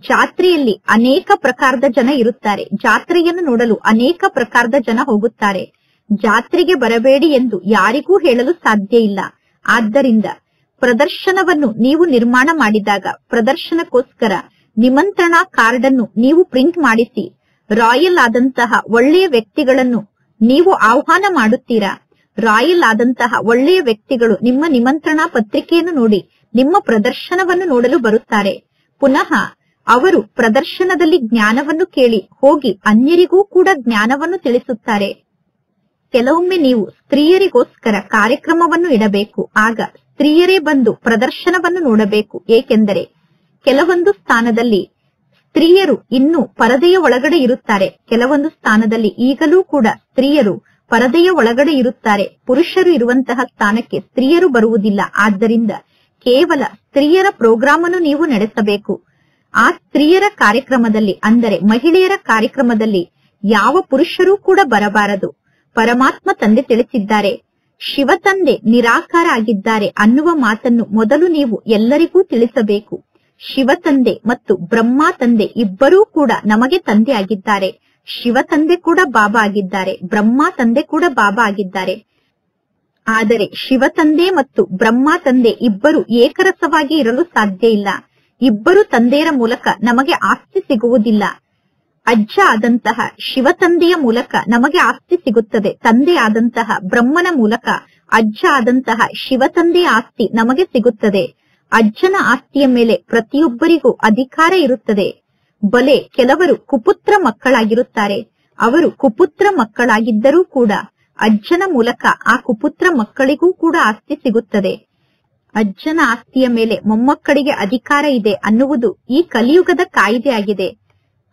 ಜಾತ್ರೆಯಲ್ಲಿ ಅನೇಕ ಪ್ರಕಾರದ ಜನ ಇರುತ್ತಾರೆ. ಜಾತ್ರೆಯನ್ನು ನೋಡಲು ಅನೇಕ ಪ್ರಕಾರದ ಜನ ಹೋಗುತ್ತಾರೆ. ಜಾತ್ರೆಗೆ ಬರಬೇಡಿ ಎಂದು ಯಾರಿಗೂ ಹೇಳಲು ಸಾಧ್ಯ ಇಲ್ಲ. ಆದ್ದರಿಂದ ಪ್ರದರ್ಶನವನ್ನು ನೀವು ನಿರ್ಮಾಣ ಮಾಡಿದಾಗ ಪ್ರದರ್ಶನಕ್ಕೋಸ್ಕರ ನಿಮಂತ್ರಣಾ ಕಾರ್ಡ್ ಅನ್ನು ನೀವು ಪ್ರಿಂಟ್ ಮಾಡಿಸಿ ರಾಯಲ್ ಆದಂತಹ ಒಳ್ಳೆಯ ವ್ಯಕ್ತಿಗಳನ್ನು ನೀವು ಆಹ್ವಾನ ಮಾಡುತ್ತೀರಾ. ರಾಯಲ್ ಆದಂತಹ ಒಳ್ಳೆಯ ವ್ಯಕ್ತಿಗಳು ನಿಮ್ಮ ನಿಮಂತ್ರಣಾ ಪತ್ರಿಕೆಯನ್ನು ನೋಡಿ ನಿಮ್ಮ ಪ್ರದರ್ಶನವನ್ನು ನೋಡಲು ಬರುತ್ತಾರೆ. ಪುನಃ ಅವರು ಪ್ರದರ್ಶನದಲ್ಲಿ ಜ್ಞಾನವನ್ನು ಕೇಳಿ ಹೋಗಿ ಅನ್ಯರಿಗೂ ಕೂಡ ಜ್ಞಾನವನ್ನು ತಿಳಿಸುತ್ತಾರೆ. ಕೆಲವೊಮ್ಮೆ ನೀವು ಸ್ತ್ರೀಯರಿಗೋಸ್ಕರ ಕಾರ್ಯಕ್ರಮವನ್ನು ಇಡಬೇಕು. ಆಗ ಸ್ತ್ರೀಯರೇ ಬಂದು ಪ್ರದರ್ಶನವನ್ನು ನೋಡಬೇಕು. ಏಕೆಂದರೆ ಕೆಲವೊಂದು ಸ್ಥಾನದಲ್ಲಿ ಸ್ತ್ರೀಯರು ಇನ್ನೂ ಪರದೆಯ ಒಳಗಡೆ ಇರುತ್ತಾರೆ. ಕೆಲವೊಂದು ಸ್ಥಾನದಲ್ಲಿ ಈಗಲೂ ಕೂಡ ಸ್ತ್ರೀಯರು ಪರದೆಯ ಒಳಗಡೆ ಇರುತ್ತಾರೆ. ಪುರುಷರು ಇರುವಂತಹ ಸ್ಥಾನಕ್ಕೆ ಸ್ತ್ರೀಯರು ಬರುವುದಿಲ್ಲ. ಆದ್ದರಿಂದ ಕೇವಲ ಸ್ತ್ರೀಯರ ಪ್ರೋಗ್ರಾಮ್ ಅನ್ನು ನೀವು ನಡೆಸಬೇಕು. ಆ ಸ್ತ್ರೀಯರ ಕಾರ್ಯಕ್ರಮದಲ್ಲಿ, ಅಂದರೆ ಮಹಿಳೆಯರ ಕಾರ್ಯಕ್ರಮದಲ್ಲಿ ಯಾವ ಪುರುಷರೂ ಕೂಡ ಬರಬಾರದು. ಪರಮಾತ್ಮ ತಂದೆ ತಿಳಿಸಿದ್ದಾರೆ, ಶಿವ ತಂದೆ ನಿರಾಕಾರ ಆಗಿದ್ದಾರೆ ಅನ್ನುವ ಮಾತನ್ನು ಮೊದಲು ನೀವು ಎಲ್ಲರಿಗೂ ತಿಳಿಸಬೇಕು. ಶಿವ ತಂದೆ ಮತ್ತು ಬ್ರಹ್ಮ ತಂದೆ ಇಬ್ಬರೂ ಕೂಡ ನಮಗೆ ತಂದೆ ಆಗಿದ್ದಾರೆ. ಶಿವ ತಂದೆ ಕೂಡ ಬಾಬಾ ಆಗಿದ್ದಾರೆ, ಬ್ರಹ್ಮ ತಂದೆ ಕೂಡ ಬಾಬಾ ಆಗಿದ್ದಾರೆ. ಆದರೆ ಶಿವ ತಂದೆ ಮತ್ತು ಬ್ರಹ್ಮ ತಂದೆ ಇಬ್ಬರು ಏಕರಸವಾಗಿ ಇರಲು ಸಾಧ್ಯ ಇಲ್ಲ. ಇಬ್ಬರು ತಂದೆಯರ ಮೂಲಕ ನಮಗೆ ಆಸ್ತಿ ಸಿಗುವುದಿಲ್ಲ. ಅಜ್ಜ ಆದಂತಹ ಶಿವ ತಂದೆಯ ಮೂಲಕ ನಮಗೆ ಆಸ್ತಿ ಸಿಗುತ್ತದೆ. ತಂದೆ ಆದಂತಹ ಬ್ರಹ್ಮನ ಮೂಲಕ ಅಜ್ಜ ಆದಂತಹ ಶಿವ ತಂದೆಯ ಆಸ್ತಿ ನಮಗೆ ಸಿಗುತ್ತದೆ. ಅಜ್ಜನ ಆಸ್ತಿಯ ಮೇಲೆ ಪ್ರತಿಯೊಬ್ಬರಿಗೂ ಅಧಿಕಾರ ಇರುತ್ತದೆ. ಬಲೆ ಕೆಲವರು ಕುಪುತ್ರ ಮಕ್ಕಳಾಗಿರುತ್ತಾರೆ. ಅವರು ಕುಪುತ್ರ ಮಕ್ಕಳಾಗಿದ್ದರೂ ಕೂಡ ಅಜ್ಜನ ಮೂಲಕ ಆ ಕುಪುತ್ರ ಮಕ್ಕಳಿಗೂ ಕೂಡ ಆಸ್ತಿ ಸಿಗುತ್ತದೆ. ಅಜ್ಜನ ಆಸ್ತಿಯ ಮೇಲೆ ಮೊಮ್ಮಕ್ಕಳಿಗೆ ಅಧಿಕಾರ ಇದೆ ಅನ್ನುವುದು ಈ ಕಲಿಯುಗದ ಕಾಯಿದೆಯಾಗಿದೆ.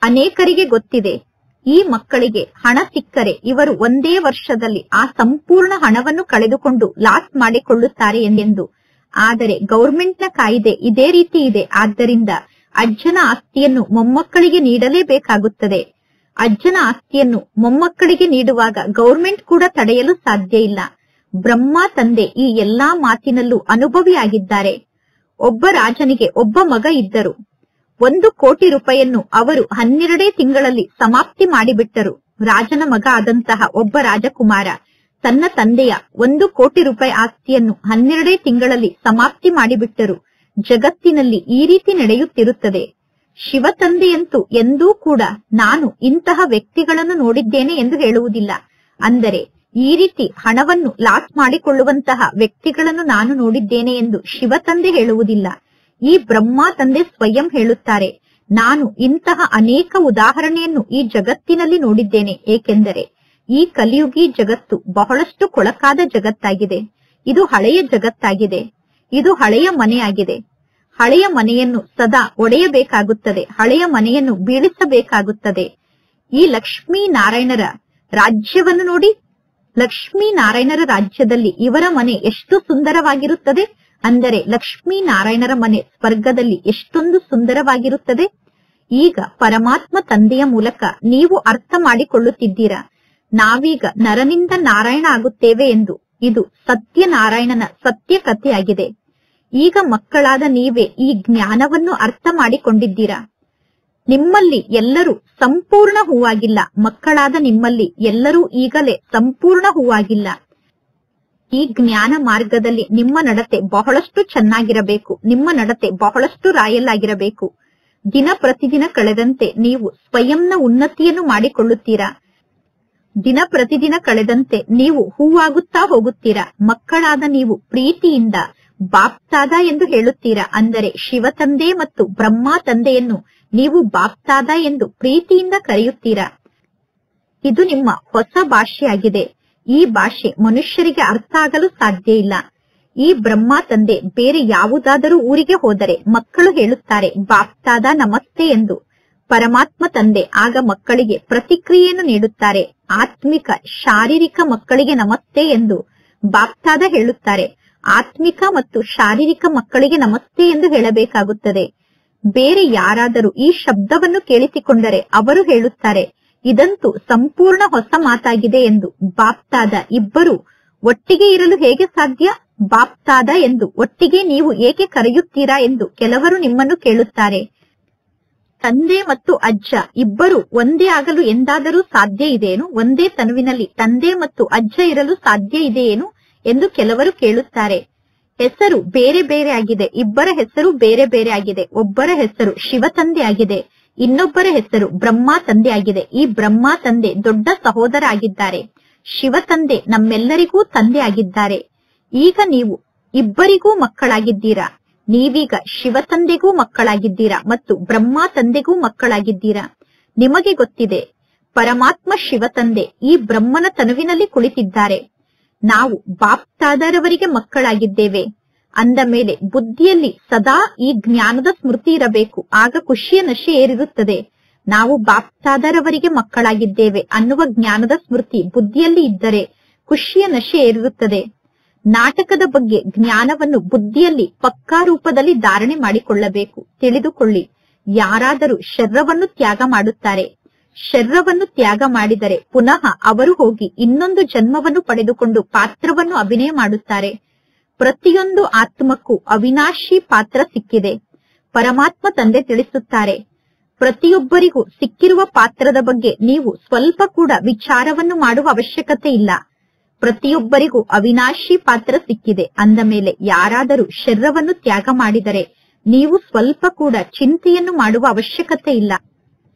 ಅನೇಕರಿಗೆ ಗೊತ್ತಿದೆ, ಈ ಮಕ್ಕಳಿಗೆ ಹಣ ಸಿಕ್ಕರೆ ಇವರು ಒಂದೇ ವರ್ಷದಲ್ಲಿ ಆ ಸಂಪೂರ್ಣ ಹಣವನ್ನು ಕಳೆದುಕೊಂಡು ಲಾಸ್ ಮಾಡಿಕೊಳ್ಳುತ್ತಾರೆ ಎಂದು. ಆದರೆ ಗೌರ್ಮೆಂಟ್ನ ಕಾಯಿದೆ ಇದೇ ರೀತಿ ಇದೆ. ಆದ್ದರಿಂದ ಅಜ್ಜನ ಆಸ್ತಿಯನ್ನು ಮೊಮ್ಮಕ್ಕಳಿಗೆ ನೀಡಲೇಬೇಕಾಗುತ್ತದೆ. ಅಜ್ಜನ ಆಸ್ತಿಯನ್ನು ಮೊಮ್ಮಕ್ಕಳಿಗೆ ನೀಡುವಾಗ ಗೌರ್ಮೆಂಟ್ ಕೂಡ ತಡೆಯಲು ಸಾಧ್ಯ ಇಲ್ಲ. ಬ್ರಹ್ಮ ತಂದೆ ಈ ಎಲ್ಲಾ ಮಾತಿನಲ್ಲೂ ಅನುಭವಿಯಾಗಿದ್ದಾರೆ. ಒಬ್ಬ ರಾಜನಿಗೆ ಒಬ್ಬ ಮಗ ಇದ್ದರು. 1 ಕೋಟಿ ರೂಪಾಯಿಯನ್ನು ಅವರು 12 ತಿಂಗಳಲ್ಲಿ ಸಮಾಪ್ತಿ ಮಾಡಿಬಿಟ್ಟರು. ರಾಜನ ಮಗ ಆದಂತಹ ಒಬ್ಬ ರಾಜಕುಮಾರ ತನ್ನ ತಂದೆಯ 1 ಕೋಟಿ ರೂಪಾಯಿ ಆಸ್ತಿಯನ್ನು 12 ತಿಂಗಳಲ್ಲಿ ಸಮಾಪ್ತಿ ಮಾಡಿಬಿಟ್ಟರು. ಜಗತ್ತಿನಲ್ಲಿ ಈ ರೀತಿ ನಡೆಯುತ್ತಿರುತ್ತದೆ. ಶಿವ ತಂದೆಯಂತೂ ಎಂದೂ ಕೂಡ ನಾನು ಇಂತಹ ವ್ಯಕ್ತಿಗಳನ್ನು ನೋಡಿದ್ದೇನೆ ಎಂದು ಹೇಳುವುದಿಲ್ಲ. ಅಂದರೆ ಈ ರೀತಿ ಹಣವನ್ನು ಲಾಸ್ ಮಾಡಿಕೊಳ್ಳುವಂತಹ ವ್ಯಕ್ತಿಗಳನ್ನು ನಾನು ನೋಡಿದ್ದೇನೆ ಎಂದು ಶಿವ ತಂದೆ ಹೇಳುವುದಿಲ್ಲ. ಈ ಬ್ರಹ್ಮ ತಂದೆ ಸ್ವಯಂ ಹೇಳುತ್ತಾರೆ, ನಾನು ಇಂತಹ ಅನೇಕ ಉದಾಹರಣೆಯನ್ನು ಈ ಜಗತ್ತಿನಲ್ಲಿ ನೋಡಿದ್ದೇನೆ. ಏಕೆಂದರೆ ಈ ಕಲಿಯುಗಿ ಜಗತ್ತು ಬಹಳಷ್ಟು ಕೊಳಕಾದ ಜಗತ್ತಾಗಿದೆ. ಇದು ಹಳೆಯ ಜಗತ್ತಾಗಿದೆ. ಇದು ಹಳೆಯ ಮನೆಯಾಗಿದೆ. ಹಳೆಯ ಮನೆಯನ್ನು ಸದಾ ಒಡೆಯಬೇಕಾಗುತ್ತದೆ. ಹಳೆಯ ಮನೆಯನ್ನು ಬೀಳಿಸಬೇಕಾಗುತ್ತದೆ. ಈ ಲಕ್ಷ್ಮೀ ನಾರಾಯಣರ ರಾಜ್ಯವನ್ನು ನೋಡಿ. ಲಕ್ಷ್ಮೀ ನಾರಾಯಣರ ರಾಜ್ಯದಲ್ಲಿ ಇವರ ಮನೆ ಎಷ್ಟು ಸುಂದರವಾಗಿರುತ್ತದೆ. ಅಂದರೆ ಲಕ್ಷ್ಮೀ ನಾರಾಯಣರ ಮನೆ ಸ್ವರ್ಗದಲ್ಲಿ ಎಷ್ಟೊಂದು ಸುಂದರವಾಗಿರುತ್ತದೆ. ಈಗ ಪರಮಾತ್ಮ ತಂದೆಯ ಮೂಲಕ ನೀವು ಅರ್ಥ ಮಾಡಿಕೊಳ್ಳುತ್ತಿದ್ದೀರಾ, ನಾವೀಗ ನರನಿಂದ ನಾರಾಯಣ ಆಗುತ್ತೇವೆ ಎಂದು. ಇದು ಸತ್ಯನಾರಾಯಣನ ಸತ್ಯ ಕಥೆಯಾಗಿದೆ. ಈಗ ಮಕ್ಕಳಾದ ನೀವೇ ಈ ಜ್ಞಾನವನ್ನು ಅರ್ಥ ಮಾಡಿಕೊಂಡಿದ್ದೀರಾ. ನಿಮ್ಮಲ್ಲಿ ಎಲ್ಲರೂ ಸಂಪೂರ್ಣ ಹೂವಾಗಿಲ್ಲ. ಮಕ್ಕಳಾದ ನಿಮ್ಮಲ್ಲಿ ಎಲ್ಲರೂ ಈಗಲೇ ಸಂಪೂರ್ಣ ಹೂವಾಗಿಲ್ಲ. ಈ ಜ್ಞಾನ ಮಾರ್ಗದಲ್ಲಿ ನಿಮ್ಮ ನಡತೆ ಬಹಳಷ್ಟು ಚೆನ್ನಾಗಿರಬೇಕು. ನಿಮ್ಮ ನಡತೆ ಬಹಳಷ್ಟು ರಾಯಲ್ ಆಗಿರಬೇಕು. ದಿನ ಪ್ರತಿದಿನ ಕಳೆದಂತೆ ನೀವು ಸ್ವಯಂನ ಉನ್ನತಿಯನ್ನು ಮಾಡಿಕೊಳ್ಳುತ್ತೀರಾ. ದಿನ ಪ್ರತಿದಿನ ಕಳೆದಂತೆ ನೀವು ಹೂವಾಗುತ್ತಾ ಹೋಗುತ್ತೀರಾ. ಮಕ್ಕಳಾದ ನೀವು ಪ್ರೀತಿಯಿಂದ ಬಾಪ್ತಾದ ಎಂದು ಹೇಳುತ್ತೀರಾ. ಅಂದರೆ ಶಿವ ತಂದೆ ಮತ್ತು ಬ್ರಹ್ಮ ತಂದೆಯನ್ನು ನೀವು ಬಾಪ್ತಾದ ಎಂದು ಪ್ರೀತಿಯಿಂದ ಕರೆಯುತ್ತೀರಾ. ಇದು ನಿಮ್ಮ ಹೊಸ ಭಾಷೆಯಾಗಿದೆ. ಈ ಭಾಷೆ ಮನುಷ್ಯರಿಗೆ ಅರ್ಥ ಆಗಲು ಸಾಧ್ಯ ಇಲ್ಲ. ಈ ಬ್ರಹ್ಮ ತಂದೆ ಬೇರೆ ಯಾವುದಾದರೂ ಊರಿಗೆ ಹೋದರೆ ಮಕ್ಕಳು ಹೇಳುತ್ತಾರೆ ಬಾಪ್ತಾದ ನಮಸ್ತೆ ಎಂದು. ಪರಮಾತ್ಮ ತಂದೆ ಆಗ ಮಕ್ಕಳಿಗೆ ಪ್ರತಿಕ್ರಿಯೆಯನ್ನು ನೀಡುತ್ತಾರೆ. ಆತ್ಮಿಕ ಶಾರೀರಿಕ ಮಕ್ಕಳಿಗೆ ನಮಸ್ತೆ ಎಂದು ಬಾಪ್ತಾದ ಹೇಳುತ್ತಾರೆ. ಆತ್ಮಿಕ ಮತ್ತು ಶಾರೀರಿಕ ಮಕ್ಕಳಿಗೆ ನಮಸ್ತೆ ಎಂದು ಹೇಳಬೇಕಾಗುತ್ತದೆ. ಬೇರೆ ಯಾರಾದರೂ ಈ ಶಬ್ದವನ್ನು ಕೇಳಿಸಿಕೊಂಡರೆ ಅವರು ಹೇಳುತ್ತಾರೆ ಇದಂತೂ ಸಂಪೂರ್ಣ ಹೊಸ ಮಾತಾಗಿದೆ ಎಂದು. ಬಾಪ್ತಾದ ಇಬ್ಬರು ಒಟ್ಟಿಗೆ ಇರಲು ಹೇಗೆ ಸಾಧ್ಯ? ಬಾಪ್ತಾದ ಎಂದು ಒಟ್ಟಿಗೆ ನೀವು ಏಕೆ ಕರೆಯುತ್ತೀರಾ ಎಂದು ಕೆಲವರು ನಿಮ್ಮನ್ನು ಕೇಳುತ್ತಾರೆ. ತಂದೆ ಮತ್ತು ಅಜ್ಜ ಇಬ್ಬರು ಒಂದೇ ಆಗಲು ಎಂದಾದರೂ ಸಾಧ್ಯ ಇದೆಯೇನು? ಒಂದೇ ತನುವಿನಲ್ಲಿ ತಂದೆ ಮತ್ತು ಅಜ್ಜ ಇರಲು ಸಾಧ್ಯ ಇದೆಯೇನು ಎಂದು ಕೆಲವರು ಕೇಳುತ್ತಾರೆ. ಹೆಸರು ಬೇರೆ ಬೇರೆ ಆಗಿದೆ. ಇಬ್ಬರ ಹೆಸರು ಬೇರೆ ಬೇರೆ ಆಗಿದೆ. ಒಬ್ಬರ ಹೆಸರು ಶಿವ ತಂದೆ ಆಗಿದೆ, ಇನ್ನೊಬ್ಬರ ಹೆಸರು ಬ್ರಹ್ಮ ತಂದೆ ಆಗಿದೆ. ಈ ಬ್ರಹ್ಮ ತಂದೆ ದೊಡ್ಡ ಸಹೋದರ ಆಗಿದ್ದಾರೆ. ಶಿವ ತಂದೆ ನಮ್ಮೆಲ್ಲರಿಗೂ ತಂದೆ ಆಗಿದ್ದಾರೆ. ಈಗ ನೀವು ಇಬ್ಬರಿಗೂ ಮಕ್ಕಳಾಗಿದ್ದೀರಾ. ನೀವೀಗ ಶಿವ ತಂದೆಗೂ ಮಕ್ಕಳಾಗಿದ್ದೀರಾ ಮತ್ತು ಬ್ರಹ್ಮ ತಂದೆಗೂ ಮಕ್ಕಳಾಗಿದ್ದೀರಾ. ನಿಮಗೆ ಗೊತ್ತಿದೆ, ಪರಮಾತ್ಮ ಶಿವ ತಂದೆ ಈ ಬ್ರಹ್ಮನ ತನುವಿನಲ್ಲಿ ಕುಳಿತಿದ್ದಾರೆ. ನಾವು ಬಾಪ್ತಾದರವರಿಗೆ ಮಕ್ಕಳಾಗಿದ್ದೇವೆ. ಅಂದ ಮೇಲೆ ಬುದ್ಧಿಯಲ್ಲಿ ಸದಾ ಈ ಜ್ಞಾನದ ಸ್ಮೃತಿ ಇರಬೇಕು. ಆಗ ಖುಷಿಯ ನಶೆ ಏರಿರುತ್ತದೆ. ನಾವು ಬಾಪ್ತಾದರವರಿಗೆ ಮಕ್ಕಳಾಗಿದ್ದೇವೆ ಅನ್ನುವ ಜ್ಞಾನದ ಸ್ಮೃತಿ ಬುದ್ಧಿಯಲ್ಲಿ ಇದ್ದರೆ ಖುಷಿಯ ನಶೆ ಏರಿರುತ್ತದೆ. ನಾಟಕದ ಬಗ್ಗೆ ಜ್ಞಾನವನ್ನು ಬುದ್ಧಿಯಲ್ಲಿ ಪಕ್ಕಾ ರೂಪದಲ್ಲಿ ಧಾರಣೆ ಮಾಡಿಕೊಳ್ಳಬೇಕು. ತಿಳಿದುಕೊಳ್ಳಿ, ಯಾರಾದರೂ ಶರೀರವನ್ನು ತ್ಯಾಗ ಮಾಡುತ್ತಾರೆ. ಶರೀರವನ್ನು ತ್ಯಾಗ ಮಾಡಿದರೆ ಪುನಃ ಅವರು ಹೋಗಿ ಇನ್ನೊಂದು ಜನ್ಮವನ್ನು ಪಡೆದುಕೊಂಡು ಪಾತ್ರವನ್ನು ಅಭಿನಯ ಮಾಡುತ್ತಾರೆ. ಪ್ರತಿಯೊಂದು ಆತ್ಮಕ್ಕೂ ಅವಿನಾಶಿ ಪಾತ್ರ ಸಿಕ್ಕಿದೆ. ಪರಮಾತ್ಮ ತಂದೆ ತಿಳಿಸುತ್ತಾರೆ, ಪ್ರತಿಯೊಬ್ಬರಿಗೂ ಸಿಕ್ಕಿರುವ ಪಾತ್ರದ ಬಗ್ಗೆ ನೀವು ಸ್ವಲ್ಪ ಕೂಡ ವಿಚಾರವನ್ನು ಮಾಡುವ ಅವಶ್ಯಕತೆ ಇಲ್ಲ. ಪ್ರತಿಯೊಬ್ಬರಿಗೂ ಅವಿನಾಶಿ ಪಾತ್ರ ಸಿಕ್ಕಿದೆ. ಅಂದ ಮೇಲೆ ಯಾರಾದರೂ ಶರೀರವನ್ನು ತ್ಯಾಗ ಮಾಡಿದರೆ ನೀವು ಸ್ವಲ್ಪ ಕೂಡ ಚಿಂತೆಯನ್ನು ಮಾಡುವ ಅವಶ್ಯಕತೆ ಇಲ್ಲ.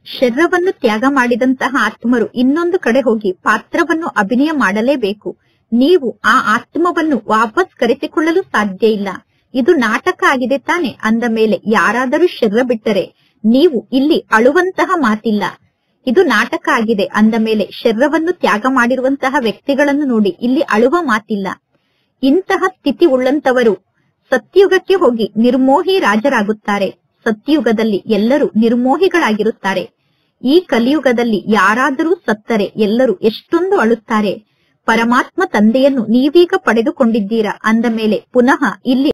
ಶರೀರವನ್ನು ತ್ಯಾಗ ಮಾಡಿದಂತಹ ಆತ್ಮರು ಇನ್ನೊಂದು ಕಡೆ ಹೋಗಿ ಪಾತ್ರವನ್ನು ಅಭಿನಯ ಮಾಡಲೇಬೇಕು. ನೀವು ಆ ಆತ್ಮವನ್ನು ವಾಪಸ್ ಕರೆಸಿಕೊಳ್ಳಲು ಸಾಧ್ಯ ಇಲ್ಲ. ಇದು ನಾಟಕ ಆಗಿದೆ ತಾನೆ. ಅಂದ ಮೇಲೆ ಯಾರಾದರೂ ಶರೀರ ಬಿಟ್ಟರೆ ನೀವು ಇಲ್ಲಿ ಅಳುವಂತಹ ಮಾತಿಲ್ಲ. ಇದು ನಾಟಕ ಆಗಿದೆ. ಅಂದ ಮೇಲೆ ಶರೀರವನ್ನು ತ್ಯಾಗ ಮಾಡಿರುವಂತಹ ವ್ಯಕ್ತಿಗಳನ್ನು ನೋಡಿ ಇಲ್ಲಿ ಅಳುವ ಮಾತಿಲ್ಲ. ಇಂತಹ ಸ್ಥಿತಿ ಉಳ್ಳಂತವರು ಸತ್ಯುಗಕ್ಕೆ ಹೋಗಿ ನಿರ್ಮೋಹಿ ರಾಜರಾಗುತ್ತಾರೆ. ಸತ್ಯುಗದಲ್ಲಿ ಎಲ್ಲರೂ ನಿರ್ಮೋಹಿಗಳಾಗಿರುತ್ತಾರೆ. ಈ ಕಲಿಯುಗದಲ್ಲಿ ಯಾರಾದರೂ ಸತ್ತರೆ ಎಲ್ಲರೂ ಎಷ್ಟೊಂದು ಅಳುತ್ತಾರೆ. ಪರಮಾತ್ಮ ತಂದೆಯನ್ನು ನೀವೀಗ ಪಡೆದುಕೊಂಡಿದ್ದೀರಾ ಅಂದ ಮೇಲೆ ಪುನಃ ಇಲ್ಲಿ